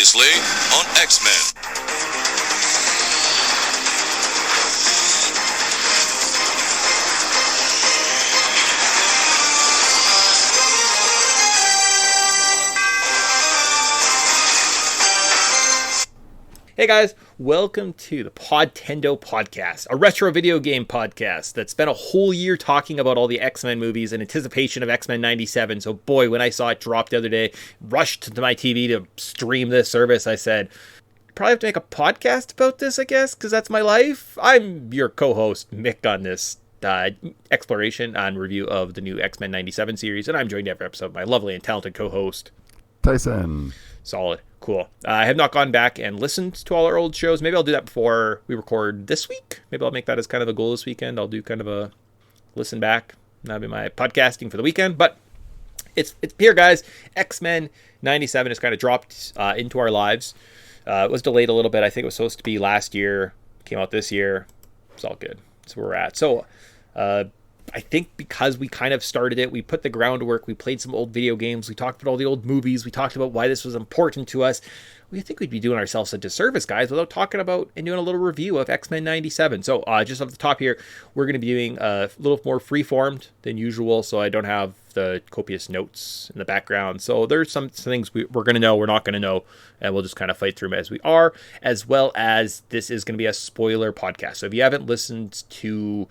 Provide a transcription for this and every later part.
Previously on X-Men. Hey guys, welcome to the Podtendo podcast, a retro video game podcast that spent a whole year talking about all the X-Men movies in anticipation of X-Men 97. So boy, when I saw it drop the other day, rushed to my TV to stream this service, I said, probably have to make a podcast about this, I guess, because that's my life. I'm your co-host, Mick, on this exploration and review of the new X-Men 97 series, and I'm joined every episode by my lovely and talented co-host, Tyson. Solid. Cool. I have not gone back and listened to all our old shows. Maybe I'll do that before we record this week. Maybe I'll make that as kind of a goal this weekend. I'll do kind of a listen back. That'll be my podcasting for the weekend. But it's here, guys. X-Men 97 has kind of dropped into our lives. It was delayed a little bit. I think it was supposed to be last year. Came out this year. It's all good. That's where we're at. So I think because we kind of started it, we put the groundwork, we played some old video games, we talked about all the old movies, we talked about why this was important to us. We think we'd be doing ourselves a disservice, guys, without talking about and doing a little review of X-Men 97. So just off the top here, we're going to be doing a little more free-formed than usual, so I don't have the copious notes in the background. So there's some things we're going to know, we're not going to know, and we'll just kind of fight through them as we are, as well as this is going to be a spoiler podcast. So if you haven't listened to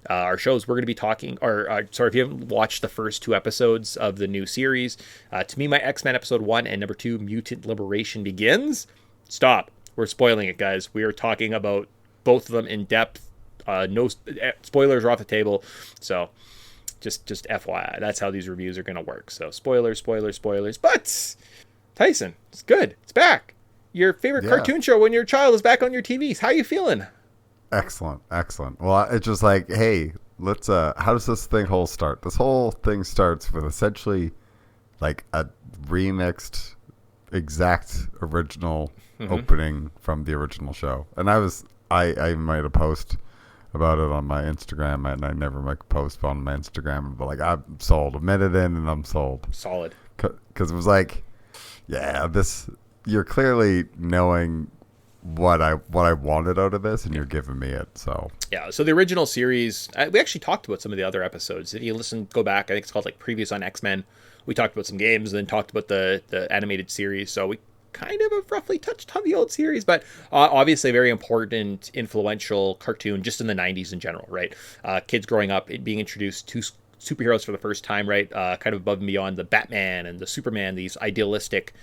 our shows, we're going to be talking, if you haven't watched the first two episodes of the new series, to me, my X-Men episode 1 and number 2, Mutant Liberation Begins. Stop. We're spoiling it, guys. We are talking about both of them in depth. No spoilers are off the table. So just FYI, that's how these reviews are going to work. So spoilers. But Tyson, it's good. It's back. Your favorite cartoon show when you're a child is back on your TVs. How are you feeling? Excellent. Well, it's just like, hey, let's, how does this thing whole start? This whole thing starts with essentially like a remixed exact original opening from the original show. And I made a post about it on my Instagram, and I never make a post on my Instagram, but like, I'm sold. A minute in and I'm sold. Solid. Because it was like, yeah, you're clearly knowing what I wanted out of this, and you're giving me it. So yeah, so the original series, we actually talked about some of the other episodes. If you go back, I think it's called like Previous on X-Men. We talked about some games and then talked about the animated series. So we kind of have roughly touched on the old series, but obviously a very important, influential cartoon just in the 90s in general, right? Kids growing up, being introduced to superheroes for the first time, right? Kind of above and beyond the Batman and the Superman, these idealistic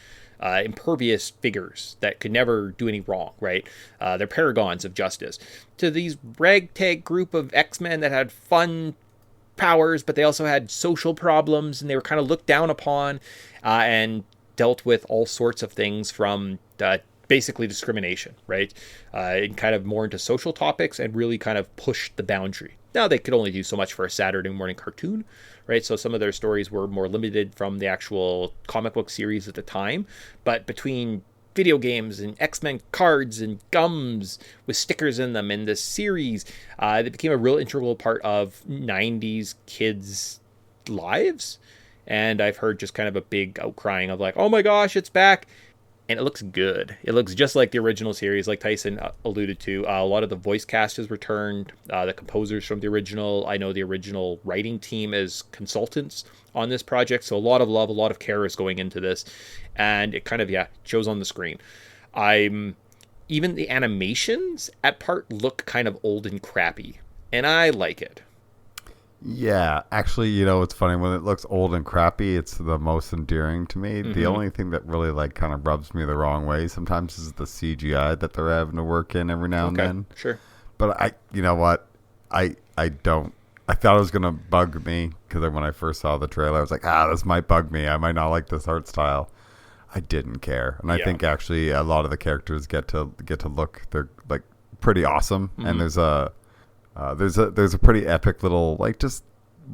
impervious figures that could never do any wrong, right? They're paragons of justice. To these ragtag group of X-Men that had fun powers, but they also had social problems, and they were kind of looked down upon and dealt with all sorts of things from basically discrimination, right? And kind of more into social topics and really kind of pushed the boundary. Now, they could only do so much for a Saturday morning cartoon, right? So some of their stories were more limited from the actual comic book series at the time. But between video games and X-Men cards and gums with stickers in them in this series, they became a real integral part of 90s kids' lives. And I've heard just kind of a big outcrying of like, oh my gosh, it's back. And it looks good. It looks just like the original series, like Tyson alluded to. A lot of the voice cast has returned. The composers from the original. I know the original writing team is consultants on this project. So a lot of love, a lot of care is going into this. And it kind of, shows on the screen. Even the animations at part look kind of old and crappy. And I like it. Yeah, actually, it's funny. When it looks old and crappy, it's the most endearing to me. The only thing that really like kind of rubs me the wrong way sometimes is the CGI that they're having to work in every now and then. Sure. But you know what? I don't. I thought it was going to bug me because when I first saw the trailer, I was like, this might bug me. I might not like this art style. I didn't care. And I think actually a lot of the characters get to look, they're like pretty awesome. And there's a pretty epic little, like, just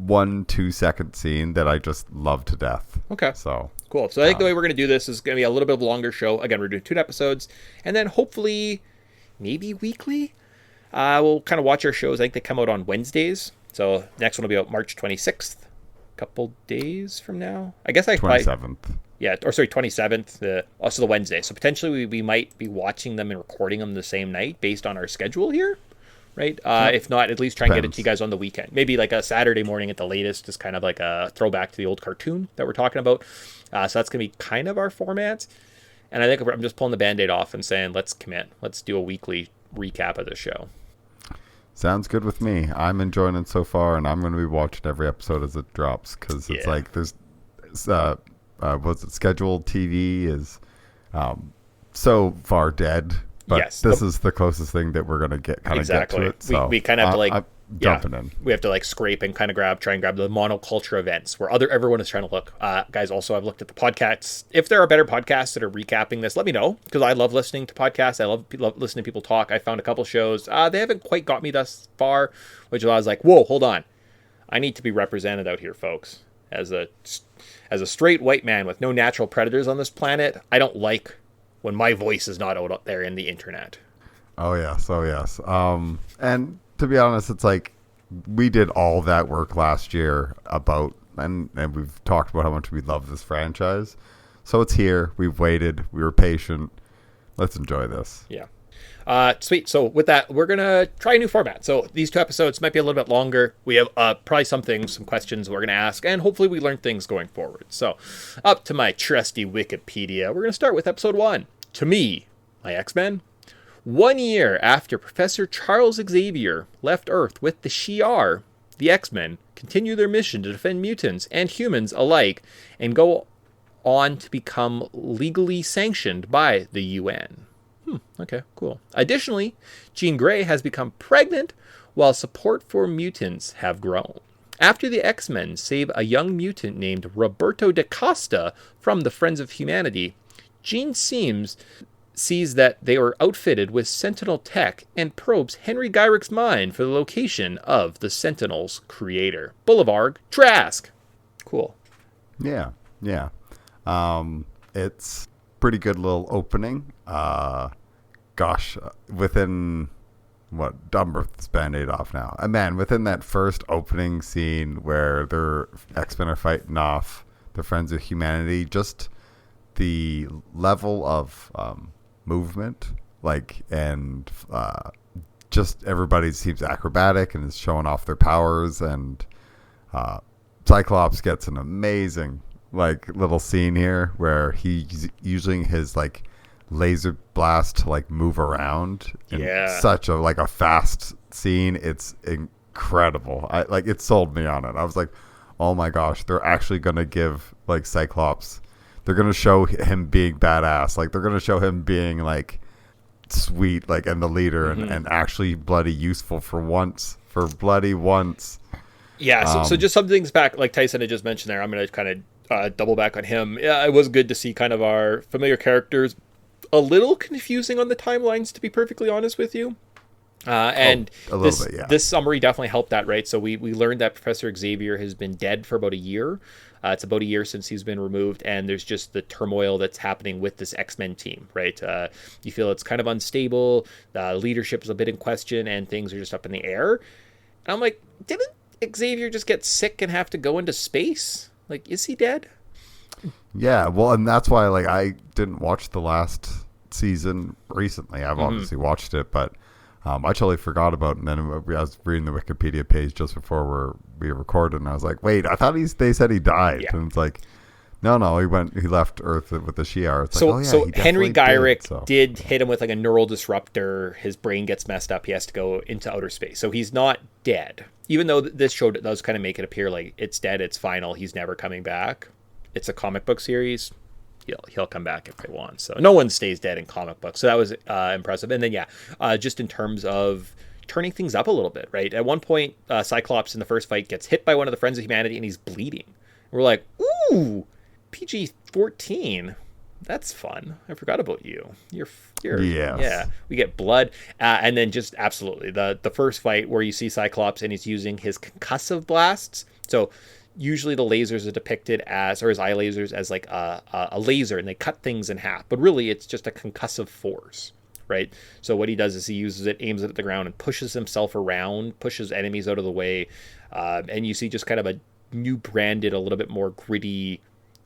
1-2 second scene that I just love to death. Okay. So cool. So I think the way we're going to do this is going to be a little bit of a longer show. Again, we're doing 2 episodes, and then hopefully maybe weekly. We'll kind of watch our shows. I think they come out on Wednesdays. So next one will be out March 26th. A couple days from now. I guess 27th. Yeah, or sorry, 27th, also the Wednesday. So potentially we might be watching them and recording them the same night based on our schedule here, right? Yep. If not, at least try and get it Depends. to you guys on the weekend. Maybe like a Saturday morning at the latest, is kind of like a throwback to the old cartoon that we're talking about. So that's going to be kind of our format. And I think I'm just pulling the Band-Aid off and saying, let's commit. Let's do a weekly recap of the show. Sounds good with me. I'm enjoying it so far, and I'm going to be watching every episode as it drops because it's like there's, what's it, scheduled TV is so far dead. But Yes, this is the closest thing that we're going to get get to it. So we kind of have to like I'm jumping in. We have to like scrape and kind of try and grab the monoculture events where everyone is trying to look. Guys, also I've looked at the podcasts. If there are better podcasts that are recapping this, let me know, because I love listening to podcasts. I love listening to people talk. I found a couple shows. They haven't quite got me thus far, which I was like, whoa, hold on, I need to be represented out here, folks. As a straight white man with no natural predators on this planet, I don't like when my voice is not out there in the internet. Oh yes. And to be honest, it's like we did all that work last year about, and we've talked about how much we love this franchise. So it's here. We've waited. We were patient. Let's enjoy this. Yeah. Sweet. So with that, we're going to try a new format. So these 2 episodes might be a little bit longer. We have probably some questions we're going to ask, and hopefully we learn things going forward. So up to my trusty Wikipedia, we're going to start with episode 1. To me, my X-Men. 1 year after Professor Charles Xavier left Earth with the Shi'ar, the X-Men continue their mission to defend mutants and humans alike and go on to become legally sanctioned by the UN. Okay, cool. Additionally, Jean Grey has become pregnant while support for mutants have grown. After the X-Men save a young mutant named Roberto da Costa from the Friends of Humanity, Jean sees that they are outfitted with Sentinel tech and probes Henry Gyrick's mind for the location of the Sentinel's creator, Boulevard Trask. Cool. Yeah. It's pretty good little opening. Within what, I'm ripping this Band-Aid off now. Man, within that first opening scene where their X-Men are fighting off the Friends of Humanity, just the level of movement, and just everybody seems acrobatic and is showing off their powers, and Cyclops gets an amazing little scene here where he's using his laser blast to move around in such a fast scene. It's incredible. It sold me on it. I was like, oh my gosh, they're actually gonna give Cyclops, they're gonna show him being badass, they're gonna show him being sweet, and the leader, and actually bloody useful for bloody once. Yeah, so just some things back, like Tyson had just mentioned there, I'm gonna kind of double back on him. Yeah, it was good to see kind of our familiar characters. A little confusing on the timelines, to be perfectly honest with you. And this summary definitely helped that, right? So we learned that Professor Xavier has been dead for about a year. It's about a year since he's been removed, and there's just the turmoil that's happening with this X-Men team, right? You feel it's kind of unstable, leadership is a bit in question, and things are just up in the air. And I'm like, didn't Xavier just get sick and have to go into space? Is he dead? Yeah, well, and that's why I didn't watch the last season recently. I've obviously watched it, but I totally forgot about it. And then I was reading the Wikipedia page just before we recorded, and I was like, wait, I thought they said he died. Yeah. And it's like, no, he left Earth with the Shi'ar. It's so Henry Gyrick did hit him with a neural disruptor. His brain gets messed up. He has to go into outer space. So he's not dead. Even though this show does kind of make it appear like it's dead, it's final, he's never coming back. It's a comic book series. He'll come back if they want. So no one stays dead in comic books. So that was impressive. And then, just in terms of turning things up a little bit, right? At one point, Cyclops in the first fight gets hit by one of the Friends of Humanity and he's bleeding. And we're like, ooh, PG-13. That's fun. I forgot about you. You're yes. Yeah. We get blood, and then just absolutely the first fight where you see Cyclops and he's using his concussive blasts. So usually the lasers are depicted as, or his eye lasers as a laser, and they cut things in half. But really, it's just a concussive force, right? So what he does is he uses it, aims it at the ground, and pushes himself around, pushes enemies out of the way, and you see just kind of a new branded, a little bit more gritty,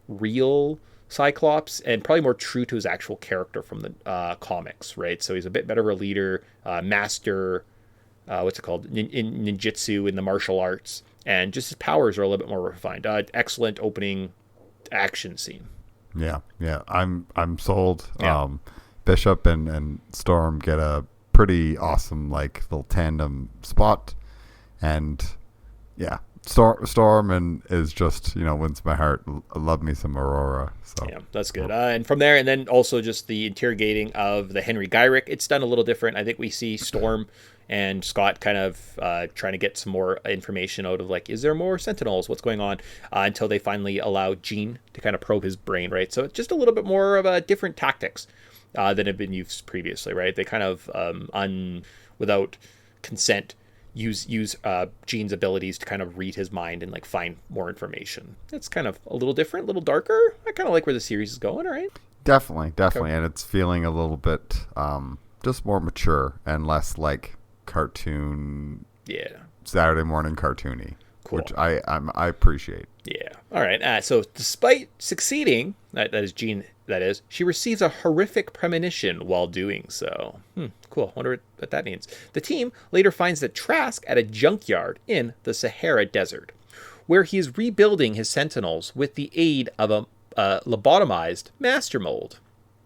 real Cyclops and probably more true to his actual character from the comics, right? So he's a bit better of a leader, master, what's it called, in ninjutsu, in the martial arts, and just his powers are a little bit more refined. Excellent opening action scene. Yeah, I'm sold. Yeah. Bishop and Storm get a pretty awesome like little tandem spot, and yeah, Storm and is just wins my heart. I love me some Aurora. So yeah, that's good. And from there, and then also just the interrogating of the Henry Gyrick. It's done a little different. I think we see Storm and Scott kind of trying to get some more information out of like, is there more Sentinels? What's going on? Until they finally allow Jean to kind of probe his brain, right? So it's just a little bit more of a different tactics than have been used previously, right? They kind of without consent use Jean's abilities to kind of read his mind and like find more information. It's kind of a little different, a little darker. I kind of like where the series is going, all right? Definitely, and it's feeling a little bit just more mature and less like cartoon, Saturday morning cartoony, cool. Which I appreciate. Yeah. All right. So despite succeeding, that is Jean, that is, she receives a horrific premonition while doing so. Cool. Wonder what that means. The team later finds that Trask at a junkyard in the Sahara Desert, where he is rebuilding his Sentinels with the aid of a lobotomized master mold.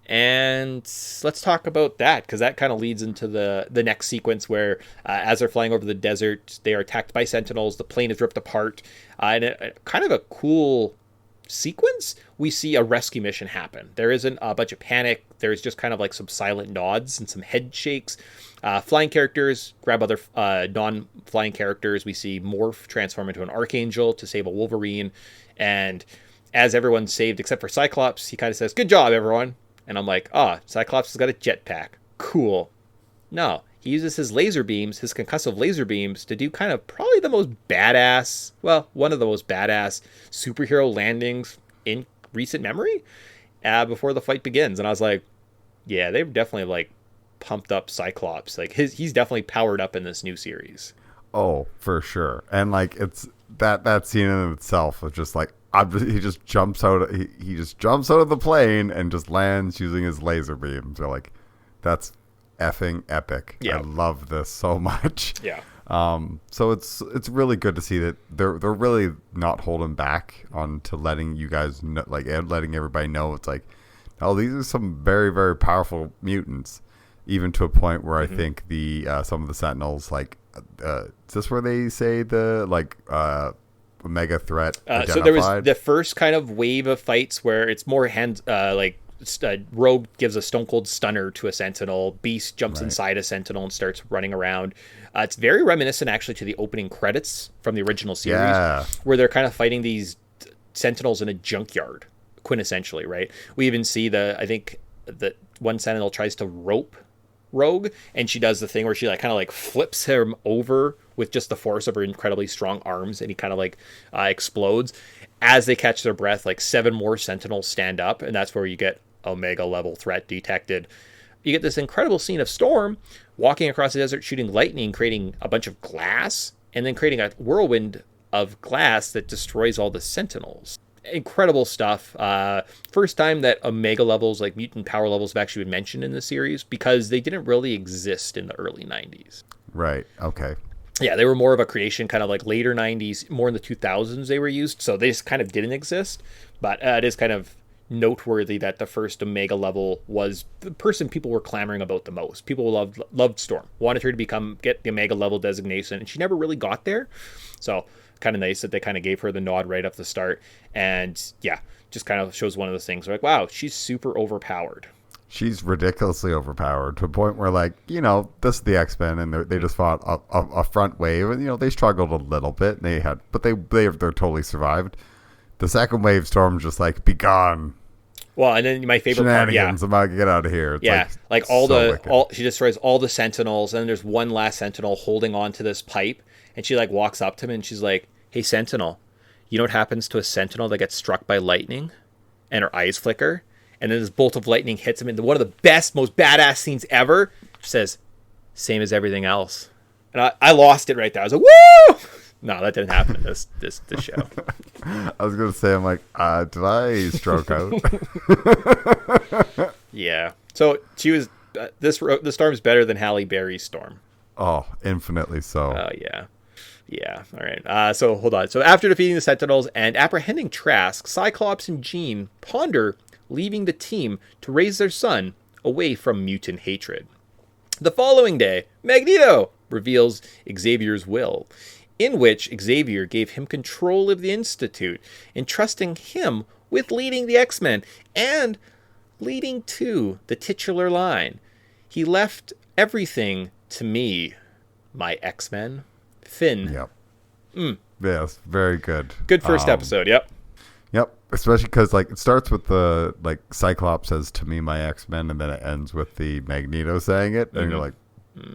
And let's talk about that, because that kind of leads into the next sequence where as they're flying over the desert, they are attacked by Sentinels. The plane is ripped apart. And kind of a cool sequence, we see a rescue mission happen. There isn't a bunch of panic. There's just kind of like some silent nods and some head shakes. Flying characters grab other non-flying characters. We see Morph transform into an Archangel to save a Wolverine. And as everyone's saved except for Cyclops, he kind of says, "Good job, everyone." And I'm like, Cyclops has got a jetpack. Cool. No, he uses his laser beams, his concussive laser beams, to do kind of probably the most badass, one of the most badass superhero landings in recent memory before the fight begins. And I was like, yeah, they've definitely like pumped up Cyclops. Like he's definitely powered up in this new series. Oh, for sure. And like it's that scene in itself is just like, he just jumps out. He just jumps out of the plane and just lands using his laser beams. So like, that's effing epic. Yeah. I love this so much. Yeah. So it's really good to see that they're really not holding back on to letting you guys know, like letting everybody know it's like, oh, these are some very, very powerful mutants, even to a point where I think the some of the Sentinels, like is this where they say the like mega threat identified? So there was the first kind of wave of fights where it's more Rogue gives a Stone Cold Stunner to a Sentinel. Beast jumps inside a Sentinel and starts running around. It's very reminiscent actually to the opening credits from the original series, where they're kind of fighting these Sentinels in a junkyard, quintessentially, right? We even see I think that one Sentinel tries to rope Rogue, and she does the thing where she like kind of like flips him over with just the force of her incredibly strong arms, and he kind of like explodes. As they catch their breath, like 7 more Sentinels stand up, and that's where you get Omega level threat detected. You get this incredible scene of Storm walking across the desert, shooting lightning, creating a bunch of glass, and then creating a whirlwind of glass that destroys all the Sentinels. Incredible stuff. First time that Omega levels, like mutant power levels, have actually been mentioned in the series, because they didn't really exist in the early 90s. Right. Okay. Yeah, they were more of a creation, kind of like later 90s, more in the 2000s they were used, so they just kind of didn't exist. But it is kind of noteworthy that the first Omega level was the person people were clamoring about the most. People loved Storm, wanted her to get the Omega level designation, and she never really got there. So kind of nice that they kind of gave her the nod right off the start. And yeah, just kind of shows one of those things where like, wow, she's super overpowered. She's ridiculously overpowered to a point where, like, this is the X-Men, and they just fought a front wave, and they struggled a little bit. And they're totally survived. The second wave, Storm's just like, be gone. Well, and then my favorite part, I'm about to get out of here. It's she destroys all the Sentinels, and then there's one last Sentinel holding on to this pipe, and she like walks up to him and she's like, "Hey, Sentinel, you know what happens to a Sentinel that gets struck by lightning, and her eyes flicker?" And then this bolt of lightning hits him into one of the best, most badass scenes ever. She says, "Same as everything else." And I lost it right there. I was like, woo! No, that didn't happen in this show. I was gonna say, I'm like, did I stroke out? Yeah. So she was. The storm's better than Halle Berry's storm. Oh, infinitely so. Oh yeah. Yeah. All right. So hold on. So after defeating the Sentinels and apprehending Trask, Cyclops and Jean ponder leaving the team to raise their son away from mutant hatred. The following day, Magneto reveals Xavier's will, in which Xavier gave him control of the Institute, entrusting him with leading the X-Men and leading to the titular line. He left everything to me, my X-Men. Finn. Yep. Yes, very good. Good first episode, yep. Yep, especially because like it starts with the like Cyclops says to me, my X-Men, and then it ends with the Magneto saying it, and you're like,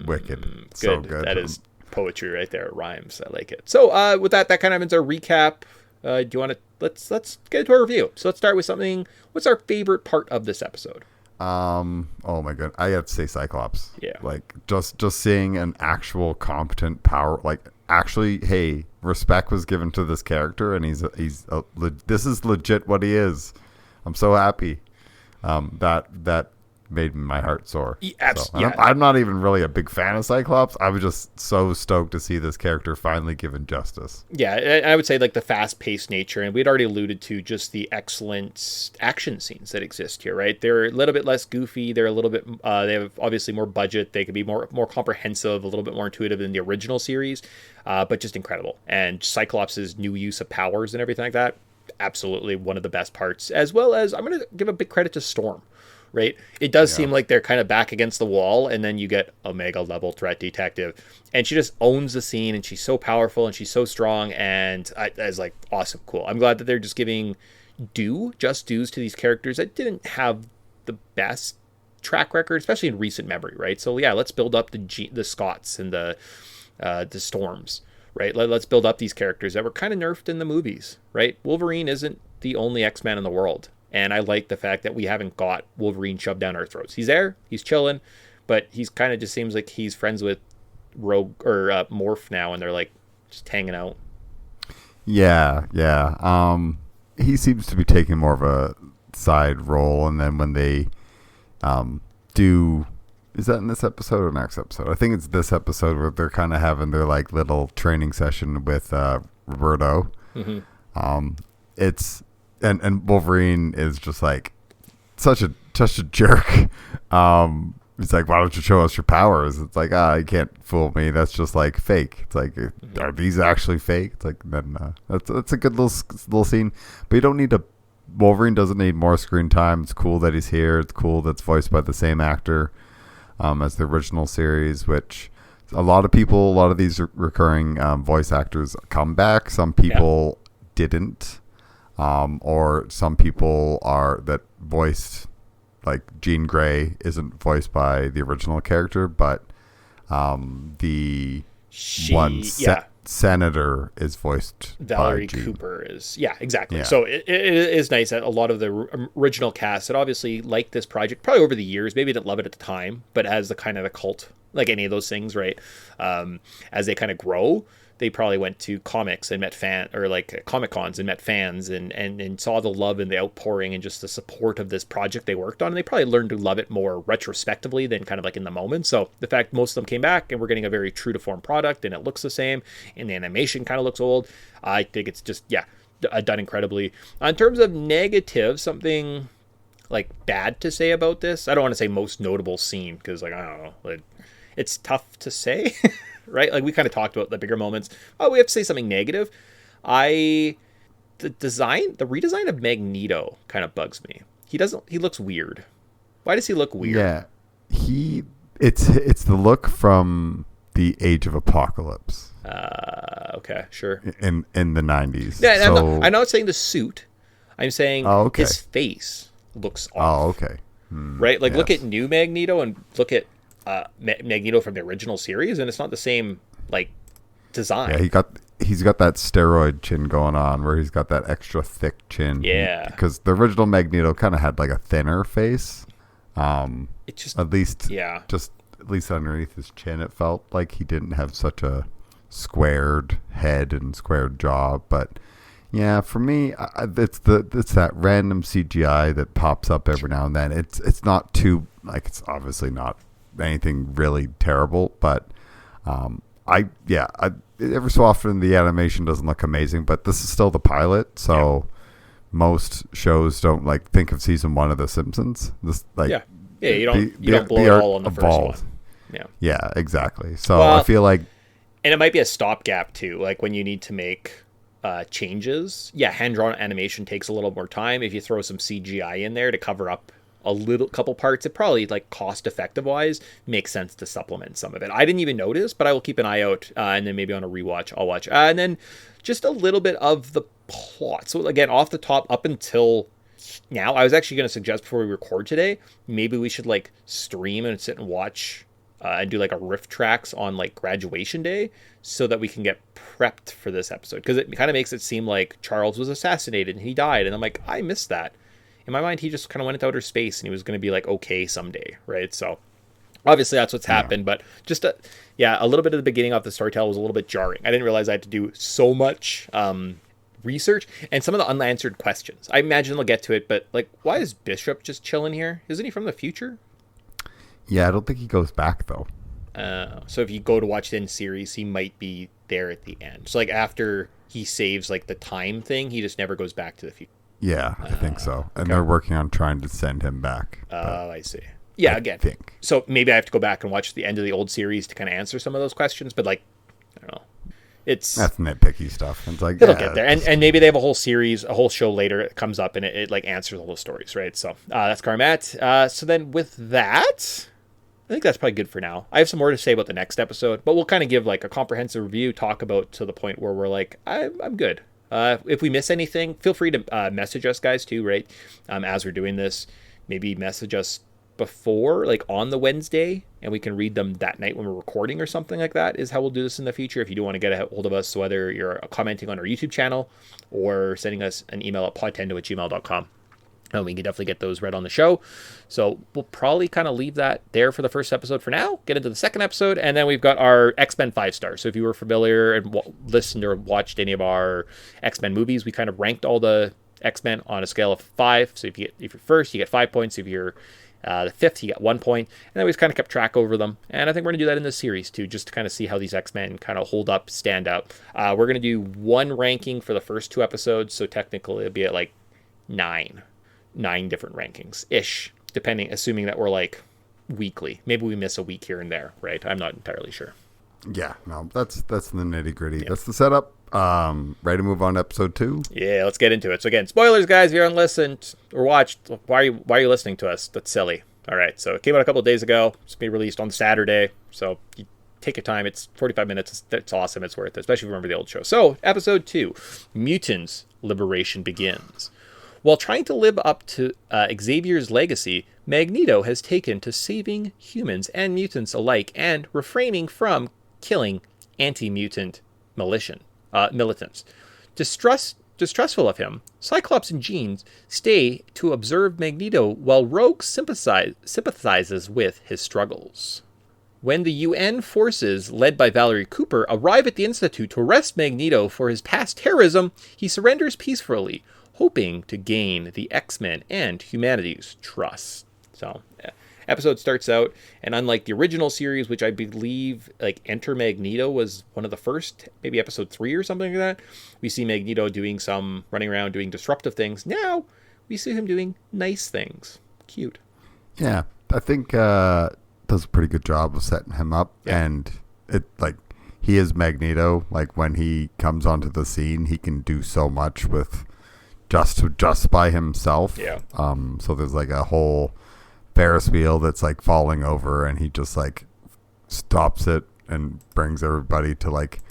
wicked. Good. So good. That is poetry right there. It rhymes. I like it. So with that kind of ends our recap. Do you want to let's get into our review. So let's start with something. What's our favorite part of this episode? Oh my god, I have to say Cyclops. Yeah. Like just seeing an actual competent power, like actually, hey, respect was given to this character, and this is legit what he is. I'm so happy. That made my heart soar. I'm not even really a big fan of Cyclops. I was just so stoked to see this character finally given justice. Yeah, I would say like the fast-paced nature, and we'd already alluded to just the excellent action scenes that exist here, right? They're a little bit less goofy. They're a little bit, they have obviously more budget. They could be more comprehensive, a little bit more intuitive than the original series, but just incredible. And Cyclops' new use of powers and everything like that, absolutely one of the best parts, as well as I'm going to give a big credit to Storm. Right, it does seem like they're kind of back against the wall, and then you get Omega level threat detective, and she just owns the scene, and she's so powerful and she's so strong, and it's like awesome, cool. I'm glad that they're just giving just dues to these characters that didn't have the best track record, especially in recent memory, right? So yeah, let's build up the Scots and the Storms, right? Let's build up these characters that were kind of nerfed in the movies, right? Wolverine isn't the only X-Man in the world. And I like the fact that we haven't got Wolverine shoved down our throats. He's there, he's chilling, but he's kind of just seems like he's friends with Rogue or Morph now, and they're like just hanging out. Yeah. He seems to be taking more of a side role, and then when they is that in this episode or next episode? I think it's this episode where they're kind of having their like little training session with Roberto. Mm-hmm. And Wolverine is just like such a jerk. He's like, why don't you show us your powers? It's like, you can't fool me. That's just like fake. It's like, are these actually fake? It's like, then that's a good little scene. But you don't need to. Wolverine doesn't need more screen time. It's cool that he's here. It's cool that's voiced by the same actor as the original series, which a lot of these recurring voice actors come back. Some people didn't. Or some people that voiced, like Jean Grey isn't voiced by the original character, but Senator is voiced Valerie by Jean. Cooper is, yeah, exactly. Yeah. So it is nice that a lot of the original cast that obviously liked this project, probably over the years, maybe didn't love it at the time, but as the kind of the cult, like any of those things, right? As they kind of grow, they probably went to comics and met Comic Cons and met fans and saw the love and the outpouring and just the support of this project they worked on. And they probably learned to love it more retrospectively than kind of like in the moment. So the fact most of them came back and we're getting a very true to form product and it looks the same and the animation kind of looks old, I think it's just, done incredibly. In terms of negative, something like bad to say about this, I don't want to say most notable scene because like, I don't know, like, it's tough to say. Right? Like we kind of talked about the bigger moments. Oh, we have to say something negative. The redesign of Magneto kind of bugs me. He looks weird. Why does he look weird? Yeah. It's the look from the Age of Apocalypse. Okay, sure. In the 90s. Yeah, so... I'm not saying the suit. I'm saying his face looks off. Oh, okay. Right? Like look at new Magneto and look at Magneto from the original series, and it's not the same like design. Yeah, he's got that steroid chin going on, where he's got that extra thick chin. Yeah, because the original Magneto kind of had like a thinner face. It just at least underneath his chin, it felt like he didn't have such a squared head and squared jaw. But yeah, for me, it's that random CGI that pops up every now and then. It's not too, like, it's obviously not anything really terrible, but every so often the animation doesn't look amazing, but this is still the pilot, so most shows don't like think of season 1 of The Simpsons. This you don't blow it all on the first one. Yeah, exactly. So I feel like, and it might be a stopgap too, like when you need to make changes. Hand-drawn animation takes a little more time. If you throw some CGI in there to cover up a couple parts, it probably, like, cost effective wise, makes sense to supplement some of it. I didn't even notice, but I will keep an eye out, and then maybe on a rewatch I'll watch. And then just a little bit of the plot. So again, off the top, up until now, I was actually going to suggest before we record today, maybe we should like stream and sit and watch and do like a riff tracks on like graduation day, so that we can get prepped for this episode, because it kind of makes it seem like Charles was assassinated and he died, and I'm like, I missed that. In my mind, he just kind of went into outer space and he was going to be like okay someday, right? So obviously that's what's happened, but just a little bit of the beginning of the storytelling was a little bit jarring. I didn't realize I had to do so much research and some of the unanswered questions. I imagine they'll get to it, but like, why is Bishop just chilling here? Isn't he from the future? Yeah, I don't think he goes back though. So if you go to watch the end series, he might be there at the end. So like after he saves like the time thing, he just never goes back to the future. Yeah, I think so. And they're working on trying to send him back. I see. Yeah, again. So maybe I have to go back and watch the end of the old series to kind of answer some of those questions. But like, I don't know. That's nitpicky stuff. It's like, it'll get there. And maybe they have a whole series, a whole show later. It comes up and it like answers all those stories, right? So that's Carmat. So then with that, I think that's probably good for now. I have some more to say about the next episode, but we'll kind of give like a comprehensive review, talk about to the point where we're like, I'm good. If we miss anything, feel free to message us, guys, too, right? As we're doing this, maybe message us before, like on the Wednesday, and we can read them that night when we're recording or something like that, is how we'll do this in the future. If you do want to get a hold of us, whether you're commenting on our YouTube channel or sending us an email at podtendo@gmail.com. And we can definitely get those read on the show. So we'll probably kind of leave that there for the first episode for now. Get into the second episode. And then we've got our X-Men 5-star. So if you were familiar and listened or watched any of our X-Men movies, we kind of ranked all the X-Men on a scale of 5. So if you're first, you get 5 points. If you're the fifth, you get 1 point. And then we just kind of kept track over them. And I think we're going to do that in this series too, just to kind of see how these X-Men kind of hold up, stand out. We're going to do one ranking for the first 2 episodes. So technically it'll be at like 9 different rankings ish, assuming that we're like weekly. Maybe we miss a week here and there, right? I'm not entirely sure. Yeah, no, that's the nitty gritty. Yep. That's the setup. Ready to move on to episode 2? Yeah, let's get into it. So again, spoilers, guys. If you haven't listened or watched, why are you listening to us? That's silly. All right, so it came out a couple of days ago. It's being released on Saturday, so you take your time. It's 45 minutes. It's awesome. It's worth it, especially if you remember the old show. So episode 2, Mutants Liberation begins. While trying to live up to Xavier's legacy, Magneto has taken to saving humans and mutants alike and refraining from killing anti-mutant militants. Distrustful of him, Cyclops and Jean stay to observe Magneto while Rogue sympathizes with his struggles. When the UN forces, led by Valerie Cooper, arrive at the Institute to arrest Magneto for his past terrorism, he surrenders peacefully, hoping to gain the X-Men and humanity's trust. So, episode starts out, and unlike the original series, which I believe, like, Enter Magneto was one of the first, maybe episode 3 or something like that, we see Magneto running around doing disruptive things. Now, we see him doing nice things. Cute. Yeah, I think does a pretty good job of setting him up, and he is Magneto. Like, when he comes onto the scene, he can do so much with just by himself. Yeah. So there's like a whole Ferris wheel that's like falling over, and he just like stops it and brings everybody to like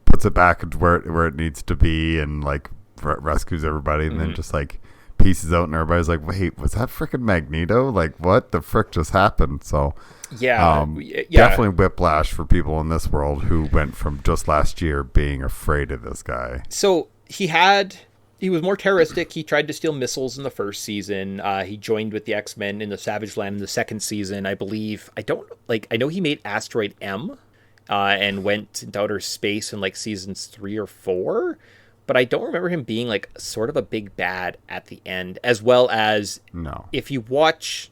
puts it back where it needs to be, and like rescues everybody, and then just like pieces out, and everybody's like, wait, was that freaking Magneto? Like, what the frick just happened? So definitely whiplash for people in this world who went from just last year being afraid of this guy. So he was more terroristic. He tried to steal missiles in the first season. He joined with the X-Men in the Savage Land in the second season, I believe. I know he made Asteroid M, and went into outer space in like seasons 3 or 4. But I don't remember him being like sort of a big bad at the end, as well as No. if you watch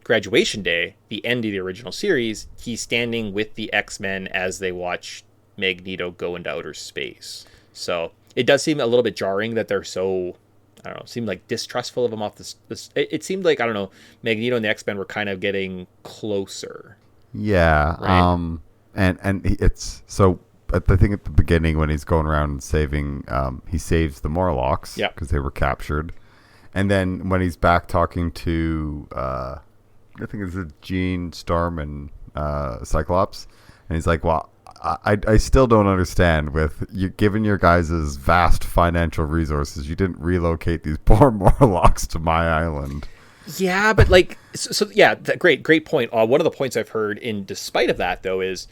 Graduation Day, the end of the original series, he's standing with the X-Men as they watch Magneto go into outer space. So it does seem a little bit jarring that they're so, I don't know, seemed like distrustful of him off this. It seemed like, I don't know, Magneto and the X-Men were kind of getting closer. Yeah. Right. And it's so. I think at the beginning when he's going around and saving, he saves the Morlocks because they were captured, and then when he's back talking to, I think it's Jean, Storm, and Cyclops, and he's like, "Well, I still don't understand. With you, given your guys' vast financial resources, you didn't relocate these poor Morlocks to my island." Yeah, but like, so yeah, great point. One of the points I've heard in despite of that though is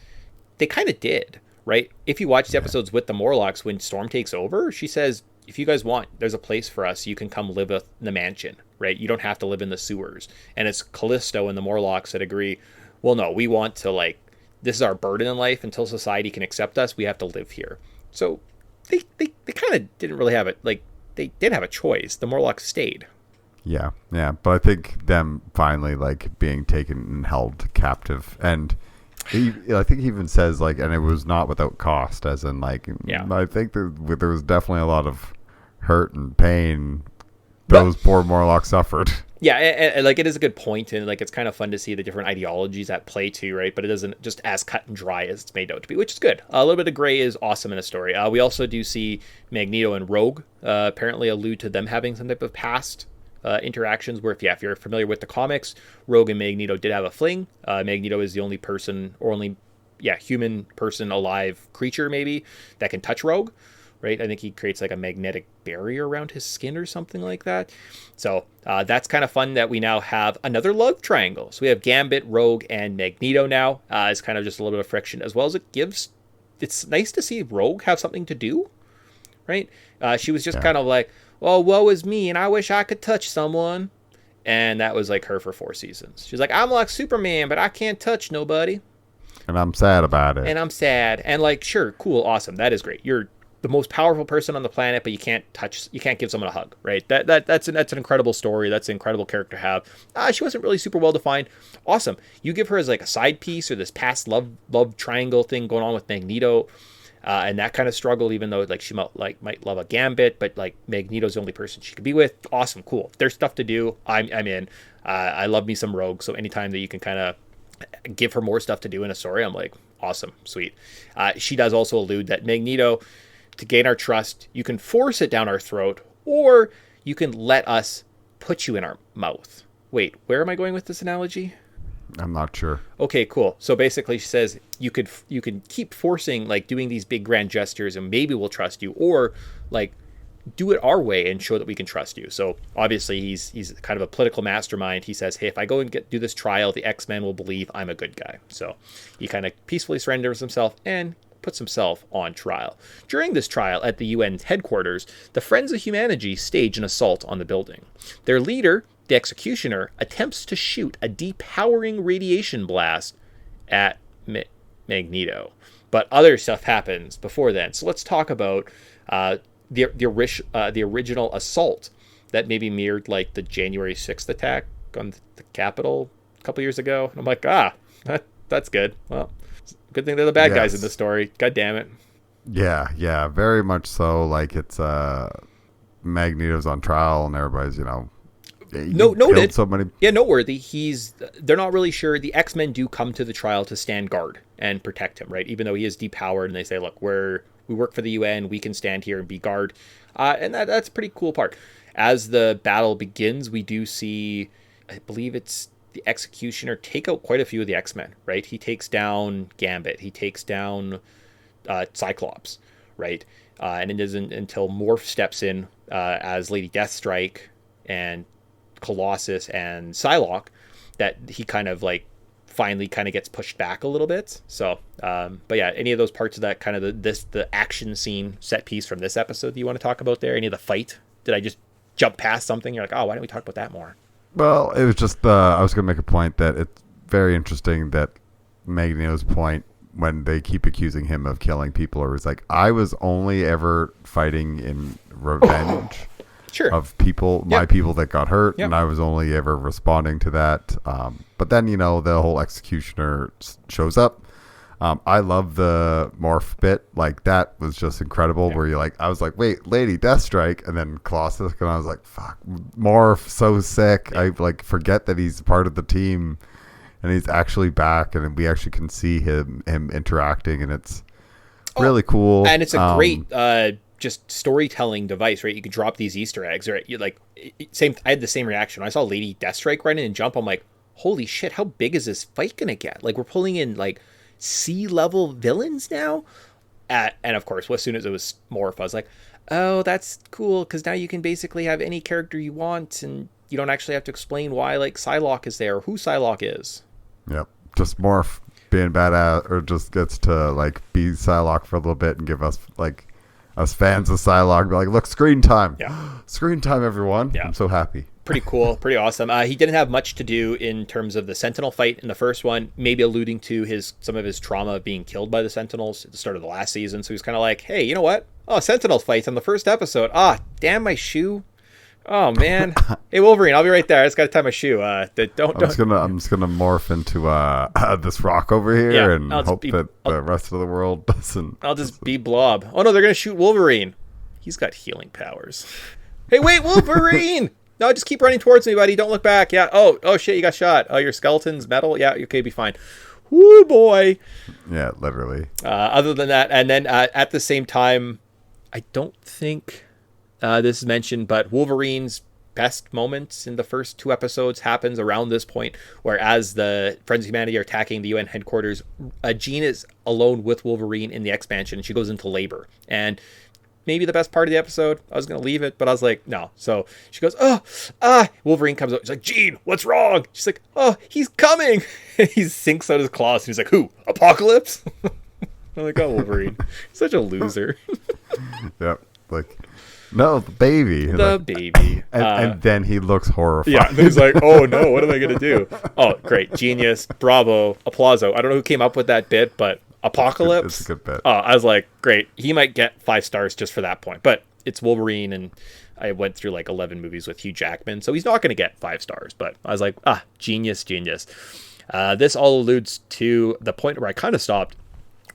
they kind of did. Right? If you watch the episodes with the Morlocks, when Storm takes over, she says, if you guys want, there's a place for us. You can come live in the mansion, right? You don't have to live in the sewers. And it's Callisto and the Morlocks that agree, well, no, we want to, like, this is our burden in life. Until society can accept us, we have to live here. So they kind of didn't really have it. Like, they did have a choice. The Morlocks stayed. Yeah. But I think them finally, like, being taken and held captive, and I think he even says, like, and it was not without cost, as in, like, I think there was definitely a lot of hurt and pain those poor Morlocks suffered. Yeah, and like, it is a good point, and like, it's kind of fun to see the different ideologies at play too, right? But it isn't just as cut and dry as it's made out to be, which is good. A little bit of gray is awesome in a story. We also do see Magneto and Rogue apparently allude to them having some type of past interactions where if you're familiar with the comics, Rogue and Magneto did have a fling. Magneto is the only human person, alive creature maybe that can touch Rogue, right? I think he creates like a magnetic barrier around his skin or something like that. So that's kind of fun that we now have another love triangle. So we have Gambit, Rogue, and Magneto now. It's kind of just a little bit of friction, as well as it's nice to see Rogue have something to do, right? She was just kind of like, well, woe is me, and I wish I could touch someone. And that was like her for 4 seasons. She's like, I'm like Superman, but I can't touch nobody. And I'm sad about it. And I'm sad. And like, sure, cool, awesome. That is great. You're the most powerful person on the planet, but you can't give someone a hug, right? That's an incredible story. That's an incredible character to have. She wasn't really super well defined. Awesome. You give her as like a side piece or this past love triangle thing going on with Magneto. And that kind of struggle, even though like she might love a Gambit, but like Magneto's the only person she could be with. Awesome, cool. There's stuff to do. I'm in. I love me some Rogue. So anytime that you can kind of give her more stuff to do in a story, I'm like, awesome, sweet. She does also allude that Magneto, to gain our trust, you can force it down our throat, or you can let us put you in our mouth. Wait, where am I going with this analogy? I'm not sure. Okay, cool. So basically she says you can keep forcing, like, doing these big grand gestures and maybe we'll trust you, or like do it our way and show that we can trust you. So obviously he's kind of a political mastermind. He says, hey, if I go and do this trial, the X-Men will believe I'm a good guy. So he kind of peacefully surrenders himself and puts himself on trial. During this trial at the UN headquarters, the Friends of Humanity stage an assault on the building. Their leader, the Executioner, attempts to shoot a depowering radiation blast at Magneto. But other stuff happens before then. So let's talk about the original assault that maybe mirrored like the January 6th attack on the Capitol a couple years ago. And I'm like, that's good. Well, good thing they're the bad guys in this story. God damn it. Yeah, very much so. Like, it's Magneto's on trial and everybody's, noted. So many. Yeah, noteworthy. They're not really sure. The X-Men do come to the trial to stand guard and protect him, right? Even though he is depowered, and they say, look, we work for the UN, we can stand here and be guard. And that's a pretty cool part. As the battle begins, we do see, I believe it's the Executioner take out quite a few of the X-Men, right? He takes down Gambit. He takes down Cyclops, right? And it isn't until Morph steps in as Lady Deathstrike and Colossus and Psylocke that he kind of like finally kind of gets pushed back a little bit. So, but yeah, any of those parts of that kind of the action scene set piece from this episode that you want to talk about there? Any of the fight? Did I just jump past something? You're like, oh, why don't we talk about that more? Well, it was just I was going to make a point that it's very interesting that Magneto's point when they keep accusing him of killing people, or he's like, I was only ever fighting in revenge Sure. of people, my people that got hurt, Yep. and I was only ever responding to that. But then, the whole executioner shows up. I love the morph bit. Like, that was just incredible, where I was like, wait, Lady Deathstrike, and then Colossus, and I was like, fuck, morph, so sick. I forget that he's part of the team, and he's actually back, and we actually can see him interacting, and it's really cool. And it's a great just storytelling device, right? You can drop these Easter eggs, right? I had the same reaction when I saw Lady Deathstrike run in and jump. I'm like, holy shit, how big is this fight gonna get? Like, we're pulling in sea-level villains now. And of course, as soon as it was Morph, I was like, oh, that's cool, because now you can basically have any character you want, and you don't actually have to explain why Psylocke is there or who Psylocke is. Yep, just Morph being badass, or just gets to be Psylocke for a little bit and give us us fans of Psylocke, be like, look, screen time. Yeah. Screen time, everyone. Yeah. I'm so happy. Pretty cool. Pretty awesome. He didn't have much to do in terms of the Sentinel fight in the first one, maybe alluding to some of his trauma of being killed by the Sentinels at the start of the last season. So he's kind of like, hey, you know what? Oh, Sentinel fights on the first episode. Ah, damn my shoe. Oh, man. Hey, Wolverine, I'll be right there. I just got to tie my shoe. I'm just gonna morph into this rock over here and hope that the rest of the world doesn't. I'll just be Blob. Oh, no, they're going to shoot Wolverine. He's got healing powers. Hey, wait, Wolverine! No, just keep running towards me, buddy. Don't look back. Yeah. Oh, shit, you got shot. Oh, your skeleton's metal? Yeah, okay, be fine. Woo, boy. Yeah, literally. Other than that, and then at the same time, I don't think this is mentioned, but Wolverine's best moments in the first 2 episodes happens around this point, where as the Friends of Humanity are attacking the UN headquarters, Jean is alone with Wolverine in the expansion, and she goes into labor. And maybe the best part of the episode, I was going to leave it, but I was like, no. So she goes, Wolverine comes up. She's like, Jean, what's wrong? She's like, oh, he's coming. He sinks out his claws, and he's like, who? Apocalypse? I'm like, oh, Wolverine. Such a loser. Yep. No, the baby. Baby. And then he looks horrified. Yeah, he's like, oh no, what am I going to do? Oh, great. Genius. Bravo. Applauso. I don't know who came up with that bit, but Apocalypse. It's a good bit. Oh, I was like, great. He might get 5 stars just for that point. But it's Wolverine, and I went through 11 movies with Hugh Jackman, so he's not going to get 5 stars. But I was like, genius. This all alludes to the point where I kind of stopped,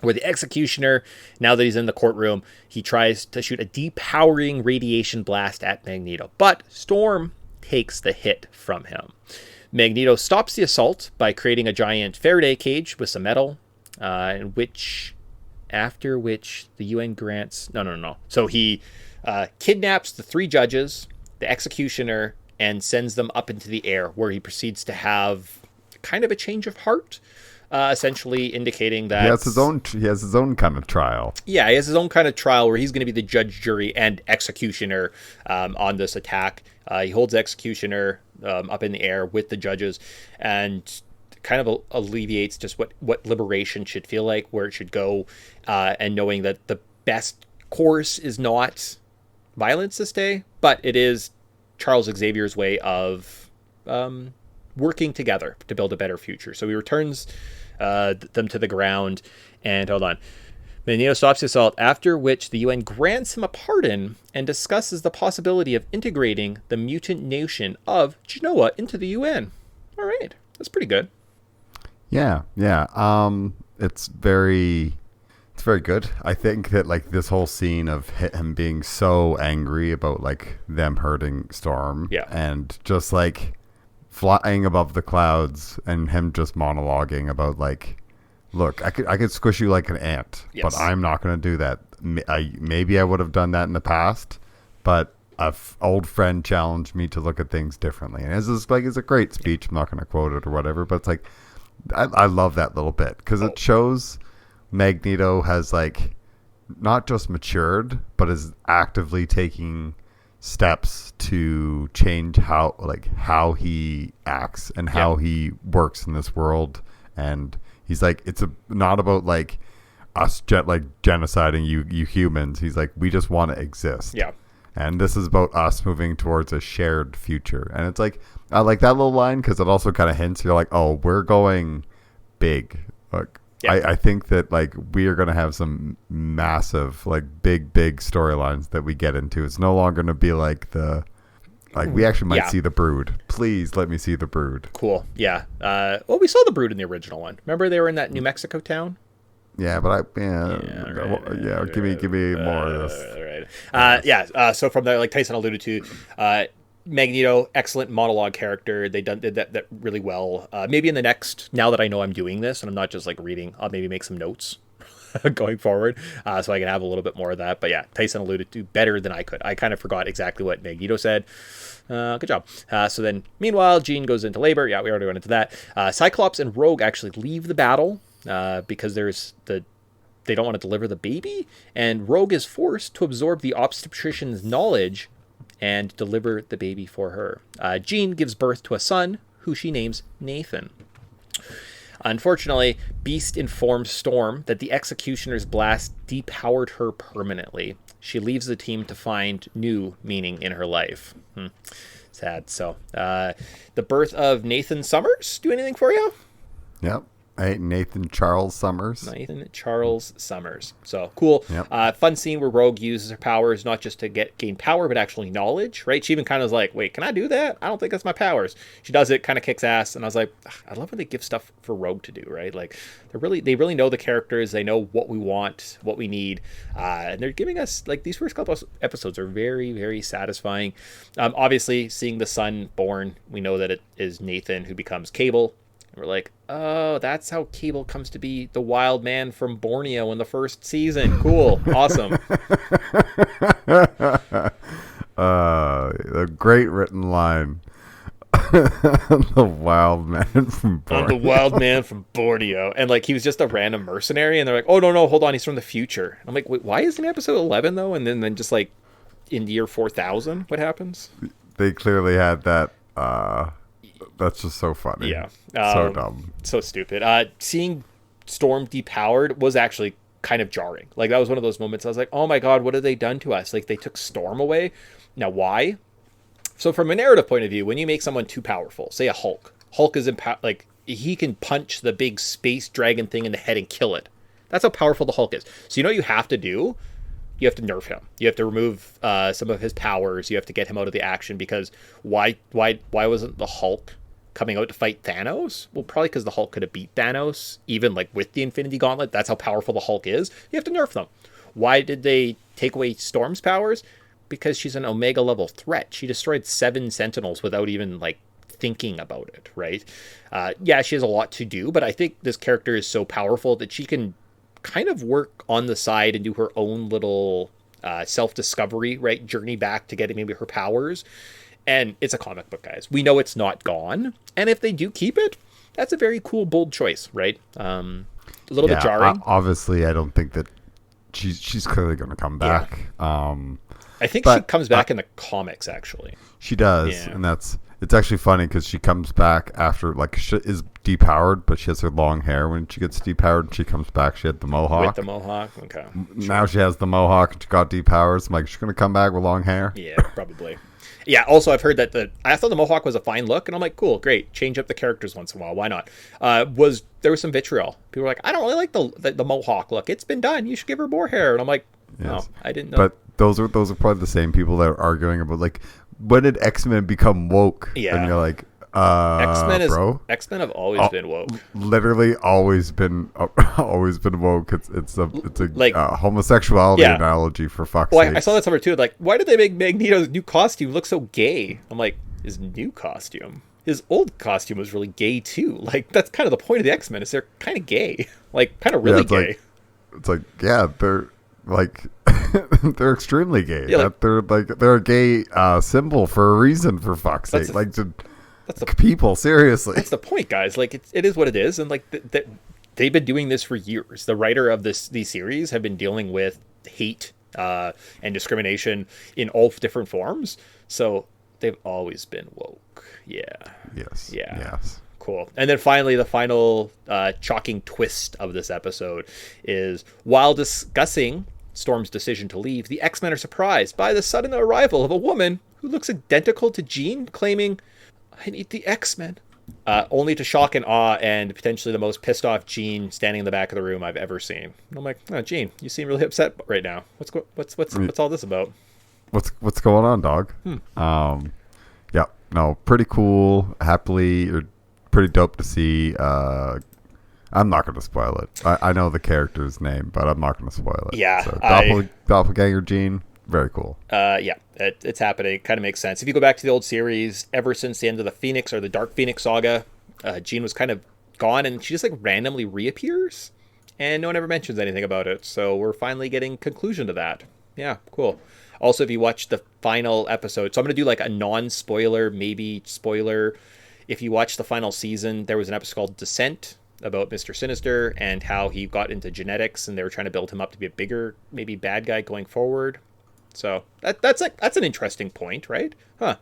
where the executioner, now that he's in the courtroom, he tries to shoot a depowering radiation blast at Magneto. But Storm takes the hit from him. Magneto stops the assault by creating a giant Faraday cage with some metal, after which the UN grants... No. So he kidnaps the 3 judges, the executioner, and sends them up into the air, where he proceeds to have kind of a change of heart. Essentially indicating that he has his own kind of trial. Yeah, he has his own kind of trial where he's going to be the judge, jury, and executioner on this attack. He holds the executioner up in the air with the judges, and kind of alleviates just what liberation should feel like, where it should go, and knowing that the best course is not violence this day, but it is Charles Xavier's way of working together to build a better future. So he returns them to the ground, and hold on. Magneto stops the assault, after which the UN grants him a pardon and discusses the possibility of integrating the mutant nation of Genoa into the UN. All right, that's pretty good. Yeah. It's very good. I think that this whole scene of him being so angry about them hurting Storm, and just flying above the clouds, and him just monologuing about look, I could squish you like an ant, but I'm not going to do that. Maybe I would have done that in the past, but an old friend challenged me to look at things differently. And it's a great speech. I'm not going to quote it or whatever, but it's I love that little bit, because it shows Magneto has not just matured, but is actively taking steps to change how he acts and how he works in this world. And he's it's not about us genociding you humans. He's we just want to exist. Yeah. And this is about us moving towards a shared future. And it's I like that little line, because it also kind of hints, you're oh, we're going big. I think that like we are going to have some massive, like big storylines that we get into. It's no longer going to be like we actually might see the Brood. Please let me see the Brood. Cool. Yeah. Well, we saw the Brood in the original one. Remember they were in that New Mexico town? Yeah, but give me more of this. So from there, like Tyson alluded to, Magneto, excellent monologue character. They did that really well. Maybe in the next, now that I know I'm doing this and I'm not just like reading, I'll maybe make some notes going forward, so I can have a little bit more of that. But yeah, Tyson alluded to better than I could. I kind of forgot exactly what Magneto said. Good job. So then, meanwhile, Jean goes into labor. Yeah, we already went into that. Cyclops and Rogue actually leave the battle because they don't want to deliver the baby, and Rogue is forced to absorb the obstetrician's knowledge and deliver the baby for her. Jean gives birth to a son who she names Nathan. Unfortunately, Beast informs Storm that the Executioner's blast depowered her permanently. She leaves the team to find new meaning in her life. Sad. So, the birth of Nathan Summers do anything for you? Yep. Hey, Nathan Charles Summers. So cool. Yep. Fun scene where Rogue uses her powers not just to gain power, but actually knowledge, right? She even kind of was like, wait, can I do that? I don't think that's my powers. She does it, kind of kicks ass. And I was like, I love when they give stuff for Rogue to do, right? Like they really know the characters. They know what we want, what we need. And they're giving us, like, these first couple of episodes are very, very satisfying. Obviously, seeing the son born, we know that it is Nathan who becomes Cable. And we're like, oh, that's how Cable comes to be the wild man from Borneo in the first season. Cool. Awesome. A great written line. The wild man from Borneo. I'm the wild man from Borneo. And like, he was just a random mercenary. And they're like, oh, no, hold on. He's from the future. I'm like, wait, why is it in episode 11 though? And then just like in year 4000, what happens? They clearly had that, that's just so funny. Yeah. So dumb. So stupid. Seeing Storm depowered was actually kind of jarring. Like, that was one of those moments I was like, oh my God, what have they done to us? Like, they took Storm away. Now, why? So from a narrative point of view, when you make someone too powerful, say a Hulk is like, he can punch the big space dragon thing in the head and kill it. That's how powerful the Hulk is. So you know what you have to do? You have to nerf him. You have to remove some of his powers. You have to get him out of the action, because why wasn't the Hulk coming out to fight Thanos? Well, probably because the Hulk could have beat Thanos, even like with the Infinity Gauntlet. That's how powerful the Hulk is. You have to nerf them. Why did they take away Storm's powers? Because she's an Omega level threat. She destroyed 7 Sentinels without even like thinking about it, right? Yeah, she has a lot to do, but I think this character is so powerful that she can kind of work on the side and do her own little self-discovery, right? Journey back to getting maybe her powers. And it's a comic book, guys. We know it's not gone. And if they do keep it, that's a very cool, bold choice, right? A little bit jarring. Obviously, I don't think that she's clearly going to come back. Yeah. I think she comes back in the comics, actually. She does. Yeah. And it's actually funny because she comes back after, like, she is depowered, but she has her long hair when she gets depowered. And she comes back. She had the mohawk. With the mohawk? Okay. Now she has the mohawk and she got depowered. So I'm like, she's going to come back with long hair? Yeah, probably. Yeah, also I've heard that I thought the mohawk was a fine look, and I'm like, cool, great, change up the characters once in a while, why not? There was some vitriol. People were like, I don't really like the mohawk look. It's been done. You should give her more hair. And I'm like, no, I didn't know. But those are probably the same people that are arguing about, like, when did X-Men become woke? Yeah. And you're like, X-Men have always been woke. Literally always been woke. It's a homosexuality analogy, for fuck's sake. I saw that somewhere too. Like, why did they make Magneto's new costume look so gay? I'm like, his new costume? His old costume was really gay too. Like, that's kind of the point of the X-Men, is they're kind of gay. Like, kind of really gay. They're like they're extremely gay. Yeah, they're a gay symbol for a reason, for fuck's sake. That's the people, seriously. That's the point, guys. Like, it is what it is, and like they've been doing this for years. The writer of these series have been dealing with hate and discrimination in all different forms. So they've always been woke. Yeah. Yes. Yeah. Yes. Cool. And then finally, the final shocking twist of this episode is, while discussing Storm's decision to leave, the X-Men are surprised by the sudden arrival of a woman who looks identical to Jean, claiming, I need the X-Men. only to shock and awe and potentially the most pissed off Jean standing in the back of the room I've ever seen. And I'm like, oh, Jean, you seem really upset right now. What's all this about? What's going on, dog? Yeah, no, pretty cool. Happily, or pretty dope to see. I'm not going to spoil it. I know the character's name, but I'm not going to spoil it. Yeah, so, Doppelganger Jean, very cool. Yeah, it's happening. It kind of makes sense. If you go back to the old series, ever since the end of the Phoenix or the Dark Phoenix saga, Jean was kind of gone, and she just like randomly reappears, and no one ever mentions anything about it. So we're finally getting conclusion to that. Yeah, cool. Also, if you watch the final episode, so I'm going to do like a non-spoiler, maybe spoiler. If you watch the final season, there was an episode called Descent about Mr. Sinister and how he got into genetics, and they were trying to build him up to be a bigger, maybe bad guy going forward. So that's an interesting point, right? Huh.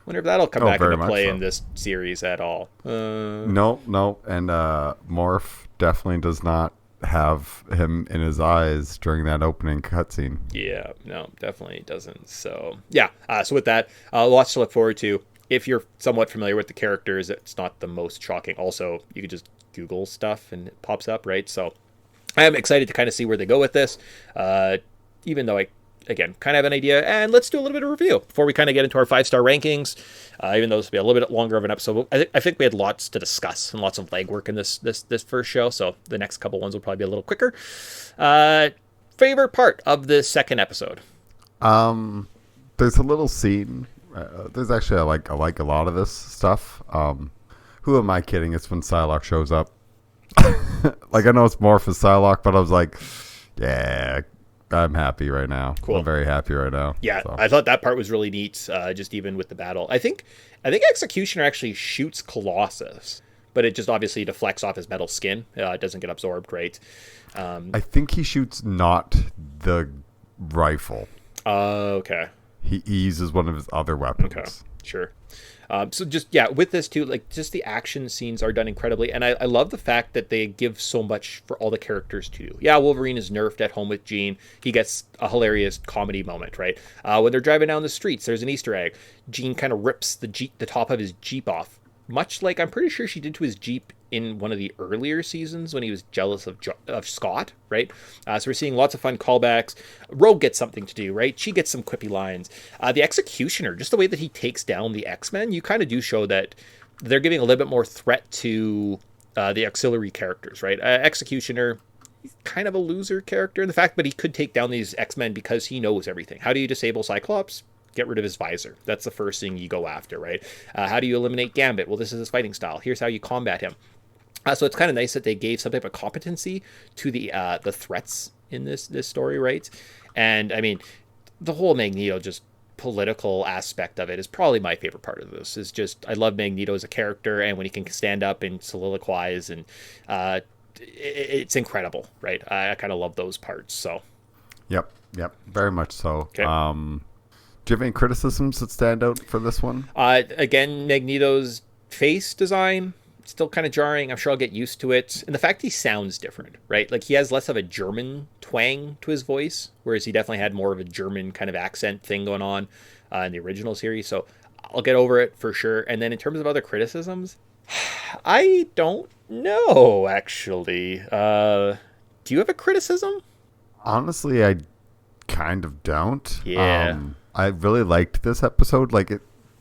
Wonder if that'll come back into play in this series at all. No, and Morph definitely does not have him in his eyes during that opening cutscene. Yeah, no, definitely doesn't. So yeah, so with that, lots to look forward to. If you're somewhat familiar with the characters, it's not the most shocking. Also, you could just Google stuff and it pops up, right? So I am excited to kind of see where they go with this, even though I, again, kind of have an idea. And let's do a little bit of review before we kind of get into our 5-star rankings, even though this will be a little bit longer of an episode. I think we had lots to discuss and lots of legwork in this first show, so the next couple ones will probably be a little quicker. Favorite part of the second episode? There's a little scene. There's actually I like a lot of this stuff. Who am I kidding? It's when Psylocke shows up. Like, I know it's more for Psylocke, but I was like, yeah, I'm happy right now. Cool. I'm very happy right now. Yeah, so. I thought that part was really neat, just even with the battle. I think Executioner actually shoots Colossus, but it just obviously deflects off his metal skin. It doesn't get absorbed, right? I think he shoots not the rifle. Okay. He uses one of his other weapons. Okay, sure. So just, yeah, with this too, like, just the action scenes are done incredibly. And I love the fact that they give so much for all the characters to do. Yeah, Wolverine is nerfed at home with Jean. He gets a hilarious comedy moment, right? When they're driving down the streets, there's an Easter egg. Jean kind of rips the top of his Jeep off, much like I'm pretty sure she did to his Jeep in one of the earlier seasons when he was jealous of Scott, right? So we're seeing lots of fun callbacks. Rogue gets something to do, right? She gets some quippy lines. The Executioner, just the way that he takes down the X-Men, you kind of do show that they're giving a little bit more threat to the auxiliary characters, right? Executioner, he's kind of a loser character in the fact that he could take down these X-Men because he knows everything. How do you disable Cyclops? Get rid of his visor. That's the first thing you go after, right? How do you eliminate Gambit? Well, this is his fighting style. Here's how you combat him. So it's kind of nice that they gave some type of competency to the threats in this story, right? And I mean, the whole Magneto just political aspect of it is probably my favorite part of this. Is just I love Magneto as a character, and when he can stand up and soliloquize, and it's incredible, right? I kind of love those parts. So, yep, very much so. Okay. Do you have any criticisms that stand out for this one? Again, Magneto's face design, still kind of jarring. I'm sure I'll get used to it. And the fact he sounds different, right? Like, he has less of a German twang to his voice, whereas he definitely had more of a German kind of accent thing going on in the original series. So I'll get over it for sure. And then in terms of other criticisms, I don't know, actually. Do you have a criticism? Honestly, I kind of don't. Yeah. I really liked this episode. Like,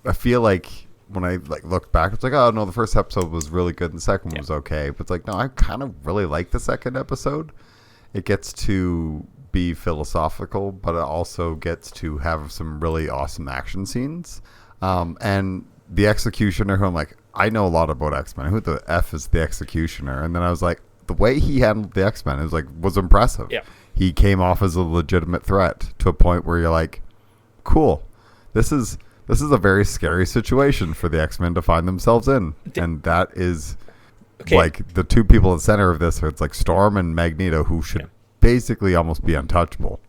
I feel like when I look back, it's like, oh no, the first episode was really good and the second one was okay. But it's like, no, I kind of really like the second episode. It gets to be philosophical, but it also gets to have some really awesome action scenes. And the Executioner, who I'm like, I know a lot about X-Men. Who the F is the Executioner? And then I was like, the way he handled the X-Men was impressive. Yeah. He came off as a legitimate threat to a point where you're like, cool. This is a very scary situation for the X-Men to find themselves in. And that is like the two people at the center of this. It's like Storm and Magneto, who should basically almost be untouchable.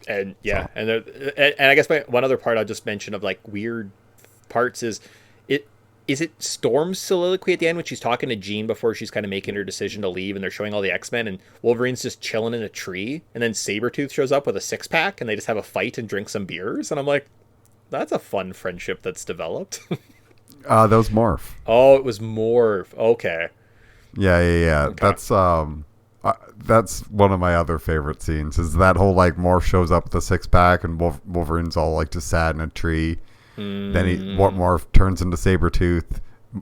And and I guess one other part I'll just mention of like weird parts is it Storm's soliloquy at the end when she's talking to Jean before she's kind of making her decision to leave, and they're showing all the X-Men, and Wolverine's just chilling in a tree, and then Sabretooth shows up with a 6-pack, and they just have a fight and drink some beers, and I'm like, that's a fun friendship that's developed. That was Morph. Oh, it was Morph. Okay. Yeah. Okay. That's one of my other favorite scenes. Is that whole like Morph shows up with a 6-pack and Wolverine's all like just sat in a tree. Then Morph turns into Sabretooth,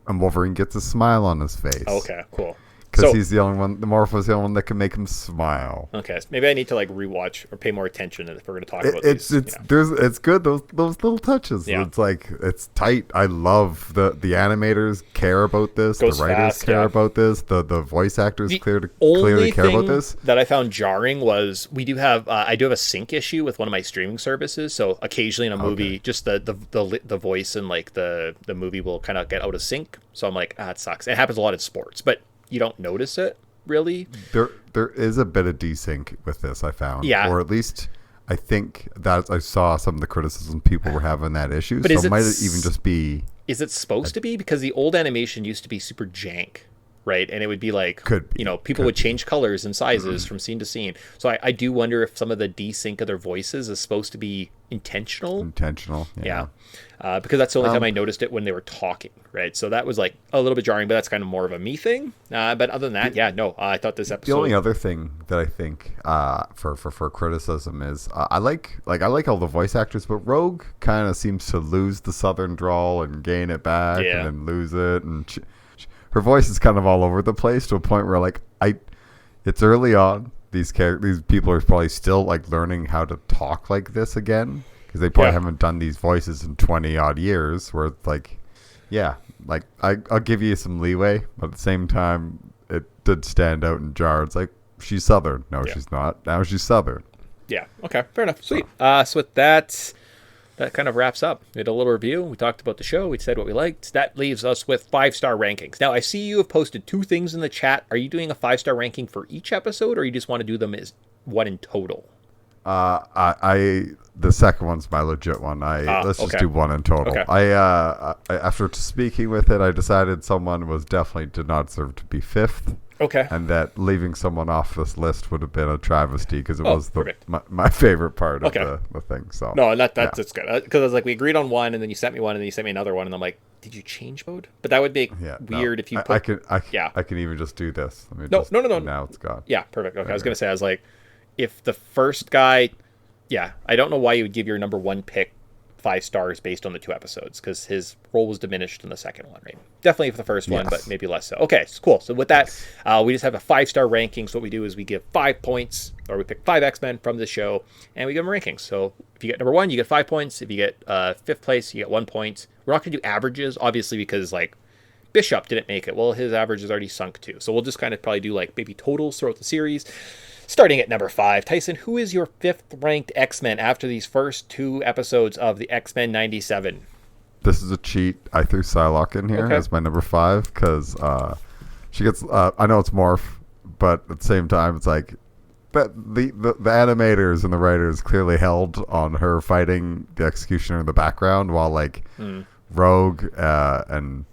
and Wolverine gets a smile on his face. Okay, cool. Because he's the only one. The Morph was the only one that can make him smile. Okay, so maybe I need to like rewatch or pay more attention if we're going to talk about it's these. It's good, those little touches. Yeah. It's like it's tight. I love the animators care about this. Goes the writers fast, care about this. The voice actors The clearly care about this. That I found jarring was I do have a sync issue with one of my streaming services. So occasionally in a movie, just the voice and like the movie will kind of get out of sync. So I'm like, it sucks. It happens a lot in sports, but you don't notice it really. There is a bit of desync with this, I found. Yeah. Or at least I think that I saw some of the criticism people were having that issue. But so it might even just be. Is it supposed to be? Because the old animation used to be super jank, right? And it would be like, people would change colors and sizes from scene to scene. So I do wonder if some of the desync of their voices is supposed to be intentional. Yeah. Because that's the only time I noticed it when they were talking, right? So that was like a little bit jarring, but that's kind of more of a me thing. But other than that, I thought this episode. The only other thing that I think for criticism is I like all the voice actors, but Rogue kind of seems to lose the Southern drawl and gain it back, and then lose it, and her voice is kind of all over the place to a point where it's early on. These people are probably still like learning how to talk like this again. Because they probably haven't done these voices in 20 odd years, where it's like, I'll give you some leeway, but at the same time, it did stand out and jar. It's like, she's Southern. No, she's not. Now she's Southern. Yeah. Okay. Fair enough. Sweet. So with that kind of wraps up. We had a little review. We talked about the show. We said what we liked. That leaves us with 5-star rankings. Now, I see you have posted 2 things in the chat. Are you doing a 5-star ranking for each episode, or you just want to do them as one in total? The second one's my legit one. Let's just do one in total. Okay. I after speaking with it, I decided someone did not deserve to be 5th. Okay. And that leaving someone off this list would have been a travesty because it was my favorite part of the thing. So that's good. Because I was like, we agreed on one, and then you sent me one, and then you sent me another one, and I'm like, did you change mode? But that would be weird if you put. I can even just do this. No. Now it's gone. Yeah, perfect. Okay, I was gonna say, I was like, if the first guy, I don't know why you would give your number 1 pick 5 stars based on the 2 episodes, because his role was diminished in the second one, right? Definitely for the first one, but maybe less so. Okay, so cool. So with that, we just have a 5-star ranking. So what we do is we give 5 points, or we pick 5 X-Men from the show, and we give them rankings. So if you get number 1, you get 5 points. If you get 5th place, you get 1 point. We're not going to do averages, obviously, because like Bishop didn't make it. Well, his average is already sunk too. So we'll just kind of probably do like maybe totals throughout the series. Starting at number 5, Tyson, who is your 5th ranked X-Men after these first 2 episodes of the X-Men 97? This is a cheat. I threw Psylocke in here as my number 5 because she gets. I know it's Morph, but at the same time, it's like the animators and the writers clearly held on her fighting the Executioner in the background while like Rogue and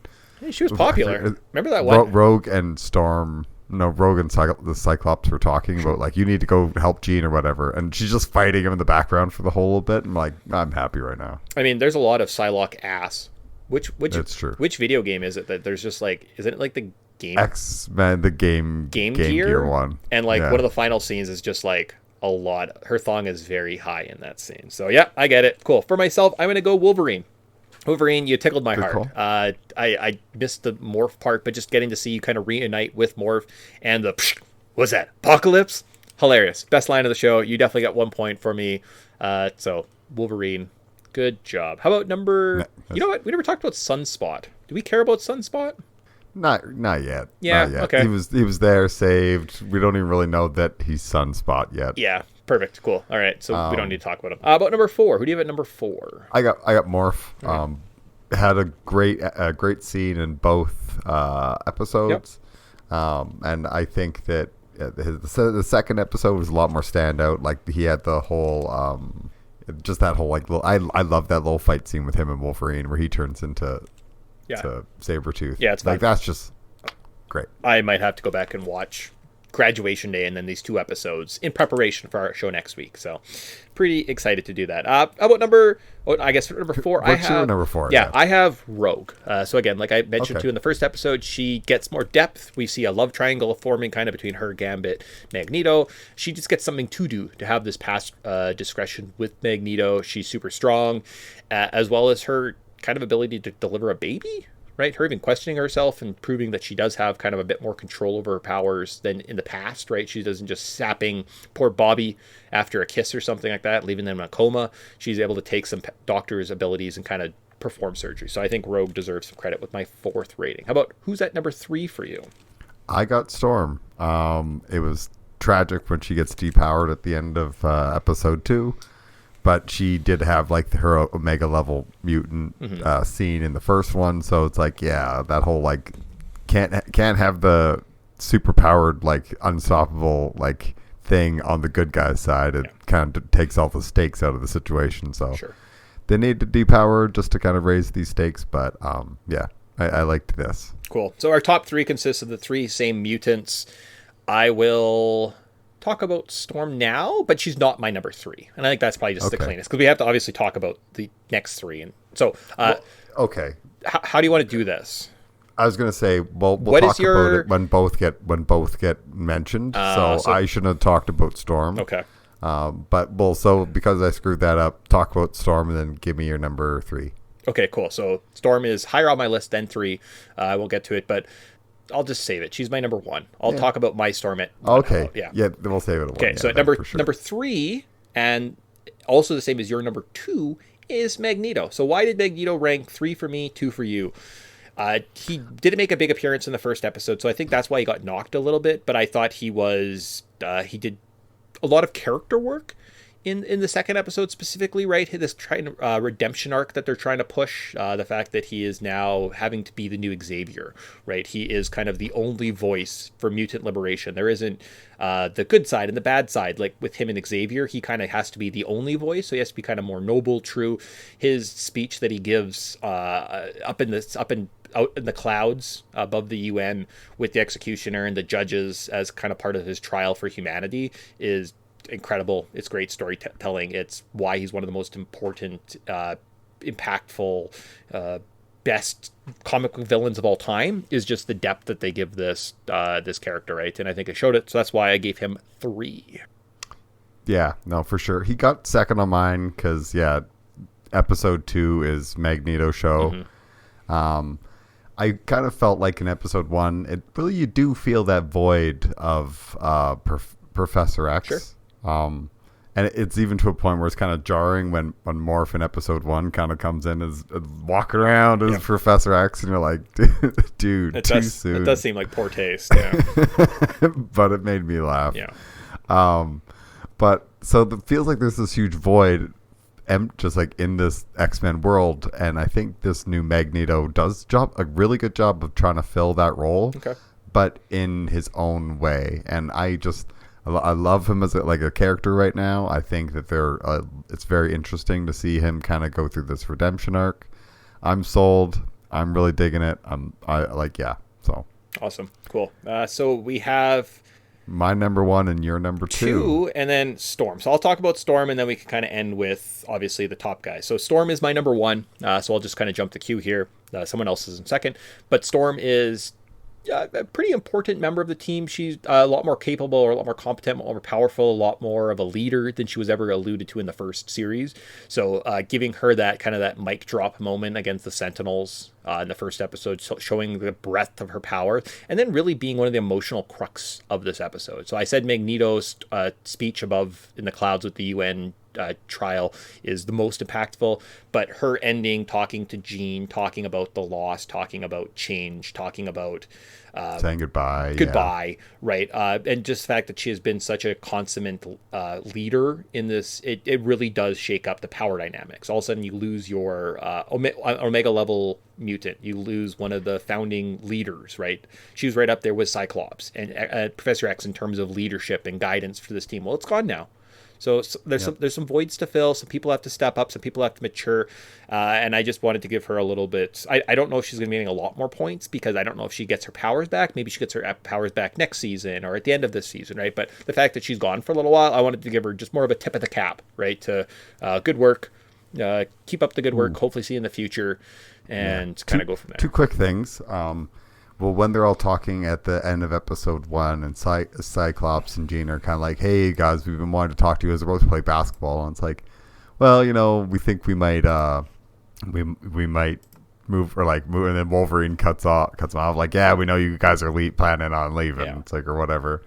she was popular. Remember that one? Rogue and Storm. No, Rogue and the Cyclops were talking about like you need to go help Jean or whatever, and she's just fighting him in the background for the whole bit. And like, I'm happy right now. I mean, there's a lot of Psylocke ass. Which That's true. Which video game is it that there's just like, isn't it like the game X-Men, the Game Gear one? And like one of the final scenes is just like a lot. Her thong is very high in that scene. So yeah, I get it. Cool. For myself, I'm gonna go Wolverine. Wolverine, you tickled my heart. Cool. I missed the Morph part, but just getting to see you kind of reunite with Morph and the what's that? Apocalypse? Hilarious. Best line of the show. You definitely got 1 point for me. So Wolverine, good job. How about number? You know what? We never talked about Sunspot. Do we care about Sunspot? Not yet. Yeah. Not yet. Okay. He was there, saved. We don't even really know that he's Sunspot yet. Yeah. Perfect. Cool. All right. So we don't need to talk about him. About number 4. Who do you have at number 4? I got Morph. Had a great scene in both episodes. Yep. And I think that the second episode was a lot more standout. Like he had the whole just that whole like little, I love that little fight scene with him and Wolverine where he turns into to Sabretooth. Yeah, it's fun. like that's just great. I might have to go back and watch graduation day and then these 2 episodes in preparation for our show next week. So pretty excited to do that. How about number 4? What's your number 4? Yeah, I have Rogue. So again, like I mentioned Okay. too in the first episode, she gets more depth. We see a love triangle forming kind of between her, Gambit, Magneto. She just gets something to do to have this past discretion with Magneto. She's super strong, as well as her kind of ability to deliver a baby. Right, her even questioning herself and proving that she does have kind of a bit more control over her powers than in the past, right? She doesn't just sapping poor Bobby after a kiss or something like that, leaving them in a coma. She's able to take some doctor's abilities and kind of perform surgery. So I think Rogue deserves some credit with my 4th rating. How about who's at number 3 for you? I got Storm. It was tragic when she gets depowered at the end of episode 2. But she did have like her Omega level mutant scene in the first one, so it's like, yeah, that whole like can't have the super powered like unstoppable like thing on the good guy's side. It kind of takes all the stakes out of the situation. So they need to depower just to kind of raise these stakes. But yeah, I liked this. Cool. So our top 3 consists of the 3 same mutants. I will talk about Storm now, but she's not my number 3, and I think that's probably just the cleanest, because we have to obviously talk about the next 3. And so okay, how do you want to do this? I was going to say, well, we'll talk about it when both get mentioned. So I shouldn't have talked about Storm. Okay. But so because I screwed that up, talk about Storm and then give me your number 3. Okay, cool. So Storm is higher on my list than 3. We'll get to it, but I'll just save it. She's my number 1. I'll talk about my Storm at 1. Okay. Yeah, we'll save it at 1. Okay, so at number 3, and also the same as your number 2, is Magneto. So why did Magneto rank 3 for me, 2 for you? He didn't make a big appearance in the first episode, so I think that's why he got knocked a little bit, but I thought he did a lot of character work in the second episode specifically, right? This redemption arc that they're trying to push, the fact that he is now having to be the new Xavier, right? He is kind of the only voice for mutant liberation. There isn't the good side and the bad side. Like with him and Xavier, he kind of has to be the only voice, so he has to be kind of more noble, true. His speech that he gives out in the clouds above the UN with the executioner and the judges as kind of part of his trial for humanity is incredible. It's great storytelling. It's why he's one of the most important, impactful, best comic book villains of all time, is just the depth that they give this character, right? And I think it showed it, so that's why I gave him 3. Yeah, no, for sure. He got second on mine because, episode 2 is Magneto show. I kind of felt like in episode 1, you do feel that void of Professor X. Sure. And it's even to a point where it's kind of jarring when Morph in episode 1 kind of comes in as walking around as Professor X, and you're like, dude, too soon. It does seem like poor taste. Yeah. But it made me laugh. Yeah. But so it feels like there's this huge void just like in this X-Men world, and I think this new Magneto does a really good job of trying to fill that role, but in his own way. And I love him as a character right now. I think that it's very interesting to see him kind of go through this redemption arc. I'm sold. I'm really digging it. So awesome. Cool. So we have my number 1 and your number 2, and then Storm. So I'll talk about Storm, and then we can kind of end with obviously the top guys. So Storm is my number 1. So I'll just kind of jump the queue here. Someone else is in second, but Storm is a pretty important member of the team. She's a lot more capable, or a lot more competent, a lot more powerful, a lot more of a leader than she was ever alluded to in the first series. So giving her that mic drop moment against the Sentinels in the first episode, showing the breadth of her power, and then really being one of the emotional crux of this episode. So I said Magneto's speech above in the clouds with the UN trial is the most impactful, but her ending, talking to Jean, talking about the loss, talking about change, talking about saying goodbye, right? And just the fact that she has been such a consummate leader in this, it really does shake up the power dynamics. All of a sudden you lose your Omega level mutant, you lose one of the founding leaders, right? She was right up there with Cyclops and Professor X in terms of leadership and guidance for this team. Well, it's gone now. So there's some voids to fill. Some people have to step up. Some people have to mature. And I just wanted to give her a little bit. I don't know if she's going to be getting a lot more points because I don't know if she gets her powers back. Maybe she gets her powers back next season or at the end of this season, right? But the fact that she's gone for a little while, I wanted to give her just more of a tip of the cap, right? To good work. Keep up the good work. Hopefully see you in the future and kind of go from there. Two quick things. Well, when they're all talking at the end of episode 1 and Cyclops and Jean are kind of like, hey guys, we've been wanting to talk to you as we're both play basketball. And it's like, well, we think we might we might move or like move. And then Wolverine cuts them off like, yeah, we know you guys are planning on leaving. Yeah. It's like, or whatever.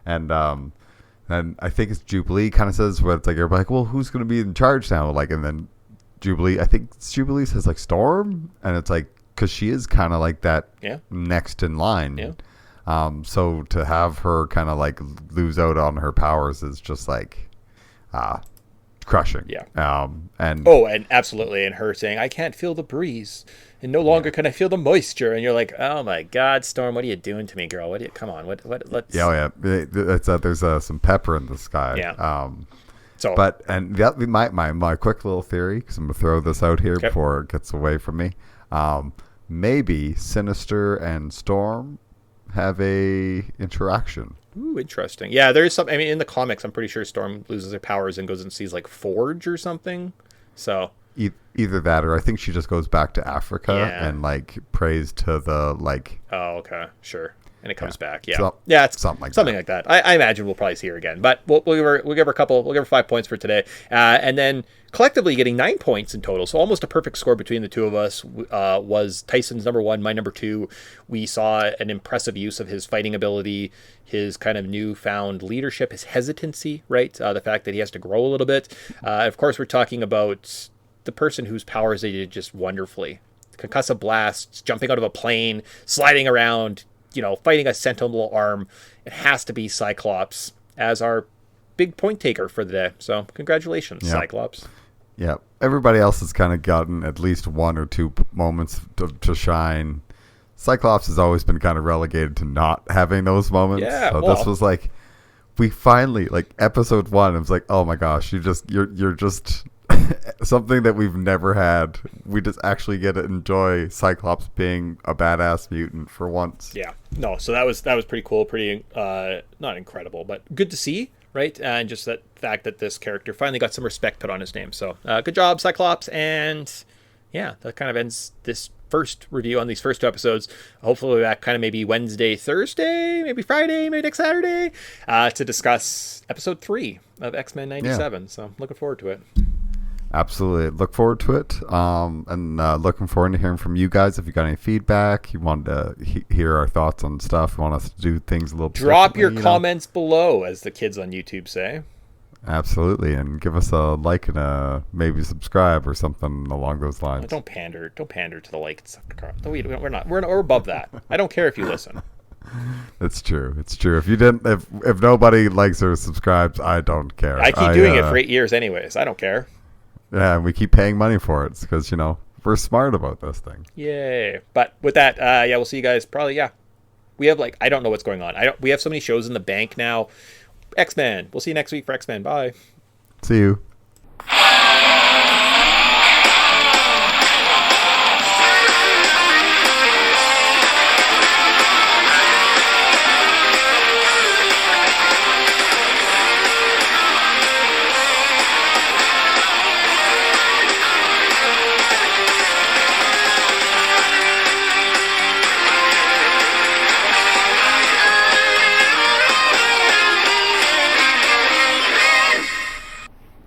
And I think it's Jubilee kind of says where it's like, everybody like, well, who's going to be in charge now? Like, and then I think Jubilee says like Storm. And it's like, because she is kind of like that next in line. Yeah. So to have her kind of like lose out on her powers is just like crushing. Yeah. And absolutely. And her saying, I can't feel the breeze and no longer can I feel the moisture. And you're like, oh my God, Storm, what are you doing to me, girl? Come on. Let's. Yeah. It's there's some pepper in the sky. Yeah. My quick little theory, because I'm going to throw this out here before it gets away from me. Maybe Sinister and Storm have a interaction. Ooh, interesting. Yeah, there is some. I mean, in the comics, I'm pretty sure Storm loses her powers and goes and sees like Forge or something. So either that, or I think she just goes back to Africa and like prays to the like. Oh, okay, sure. And it comes back. Yeah. So, it's something like that. I imagine we'll probably see her again. But we'll give her 5 points for today. And then collectively getting 9 points in total. So almost a perfect score between the two of us was Tyson's number 1, my number 2. We saw an impressive use of his fighting ability, his kind of newfound leadership, his hesitancy, right? The fact that he has to grow a little bit. Of course, we're talking about the person whose powers they did just wonderfully. Concussive blasts, jumping out of a plane, sliding around, fighting a sentinel arm. It has to be Cyclops as our big point taker for the day. So congratulations, Cyclops. Yeah. Everybody else has kind of gotten at least 1 or 2 moments to shine. Cyclops has always been kind of relegated to not having those moments. Yeah. So this was like, we finally, like episode 1, it was like, oh my gosh, you're just something that we've never had. We just actually get to enjoy Cyclops being a badass mutant for once. Yeah. No, so that was pretty cool, pretty not incredible, but good to see, right? And just that fact that this character finally got some respect put on his name. So good job, Cyclops. And yeah, that kind of ends this first review on these first 2 episodes. Hopefully we'll be back kind of maybe Wednesday, Thursday, maybe Friday, maybe next Saturday to discuss episode 3 of X-Men 97. Yeah. So looking forward to it. Absolutely. Look forward to it. And looking forward to hearing from you guys. If you got any feedback, you want to hear our thoughts on stuff, you want us to do things a little drop your comments below, as the kids on YouTube say. Absolutely. And give us a like and maybe subscribe or something along those lines. Don't pander to the like and stuff. We're above that. I don't care if you listen. It's true. If nobody likes or subscribes, I don't care. I keep doing it for 8 years anyways. I don't care. Yeah, we keep paying money for it because, we're smart about this thing. Yay. But with that, we'll see you guys probably, We have I don't know what's going on. We have so many shows in the bank now. X-Men. We'll see you next week for X-Men. Bye. See you.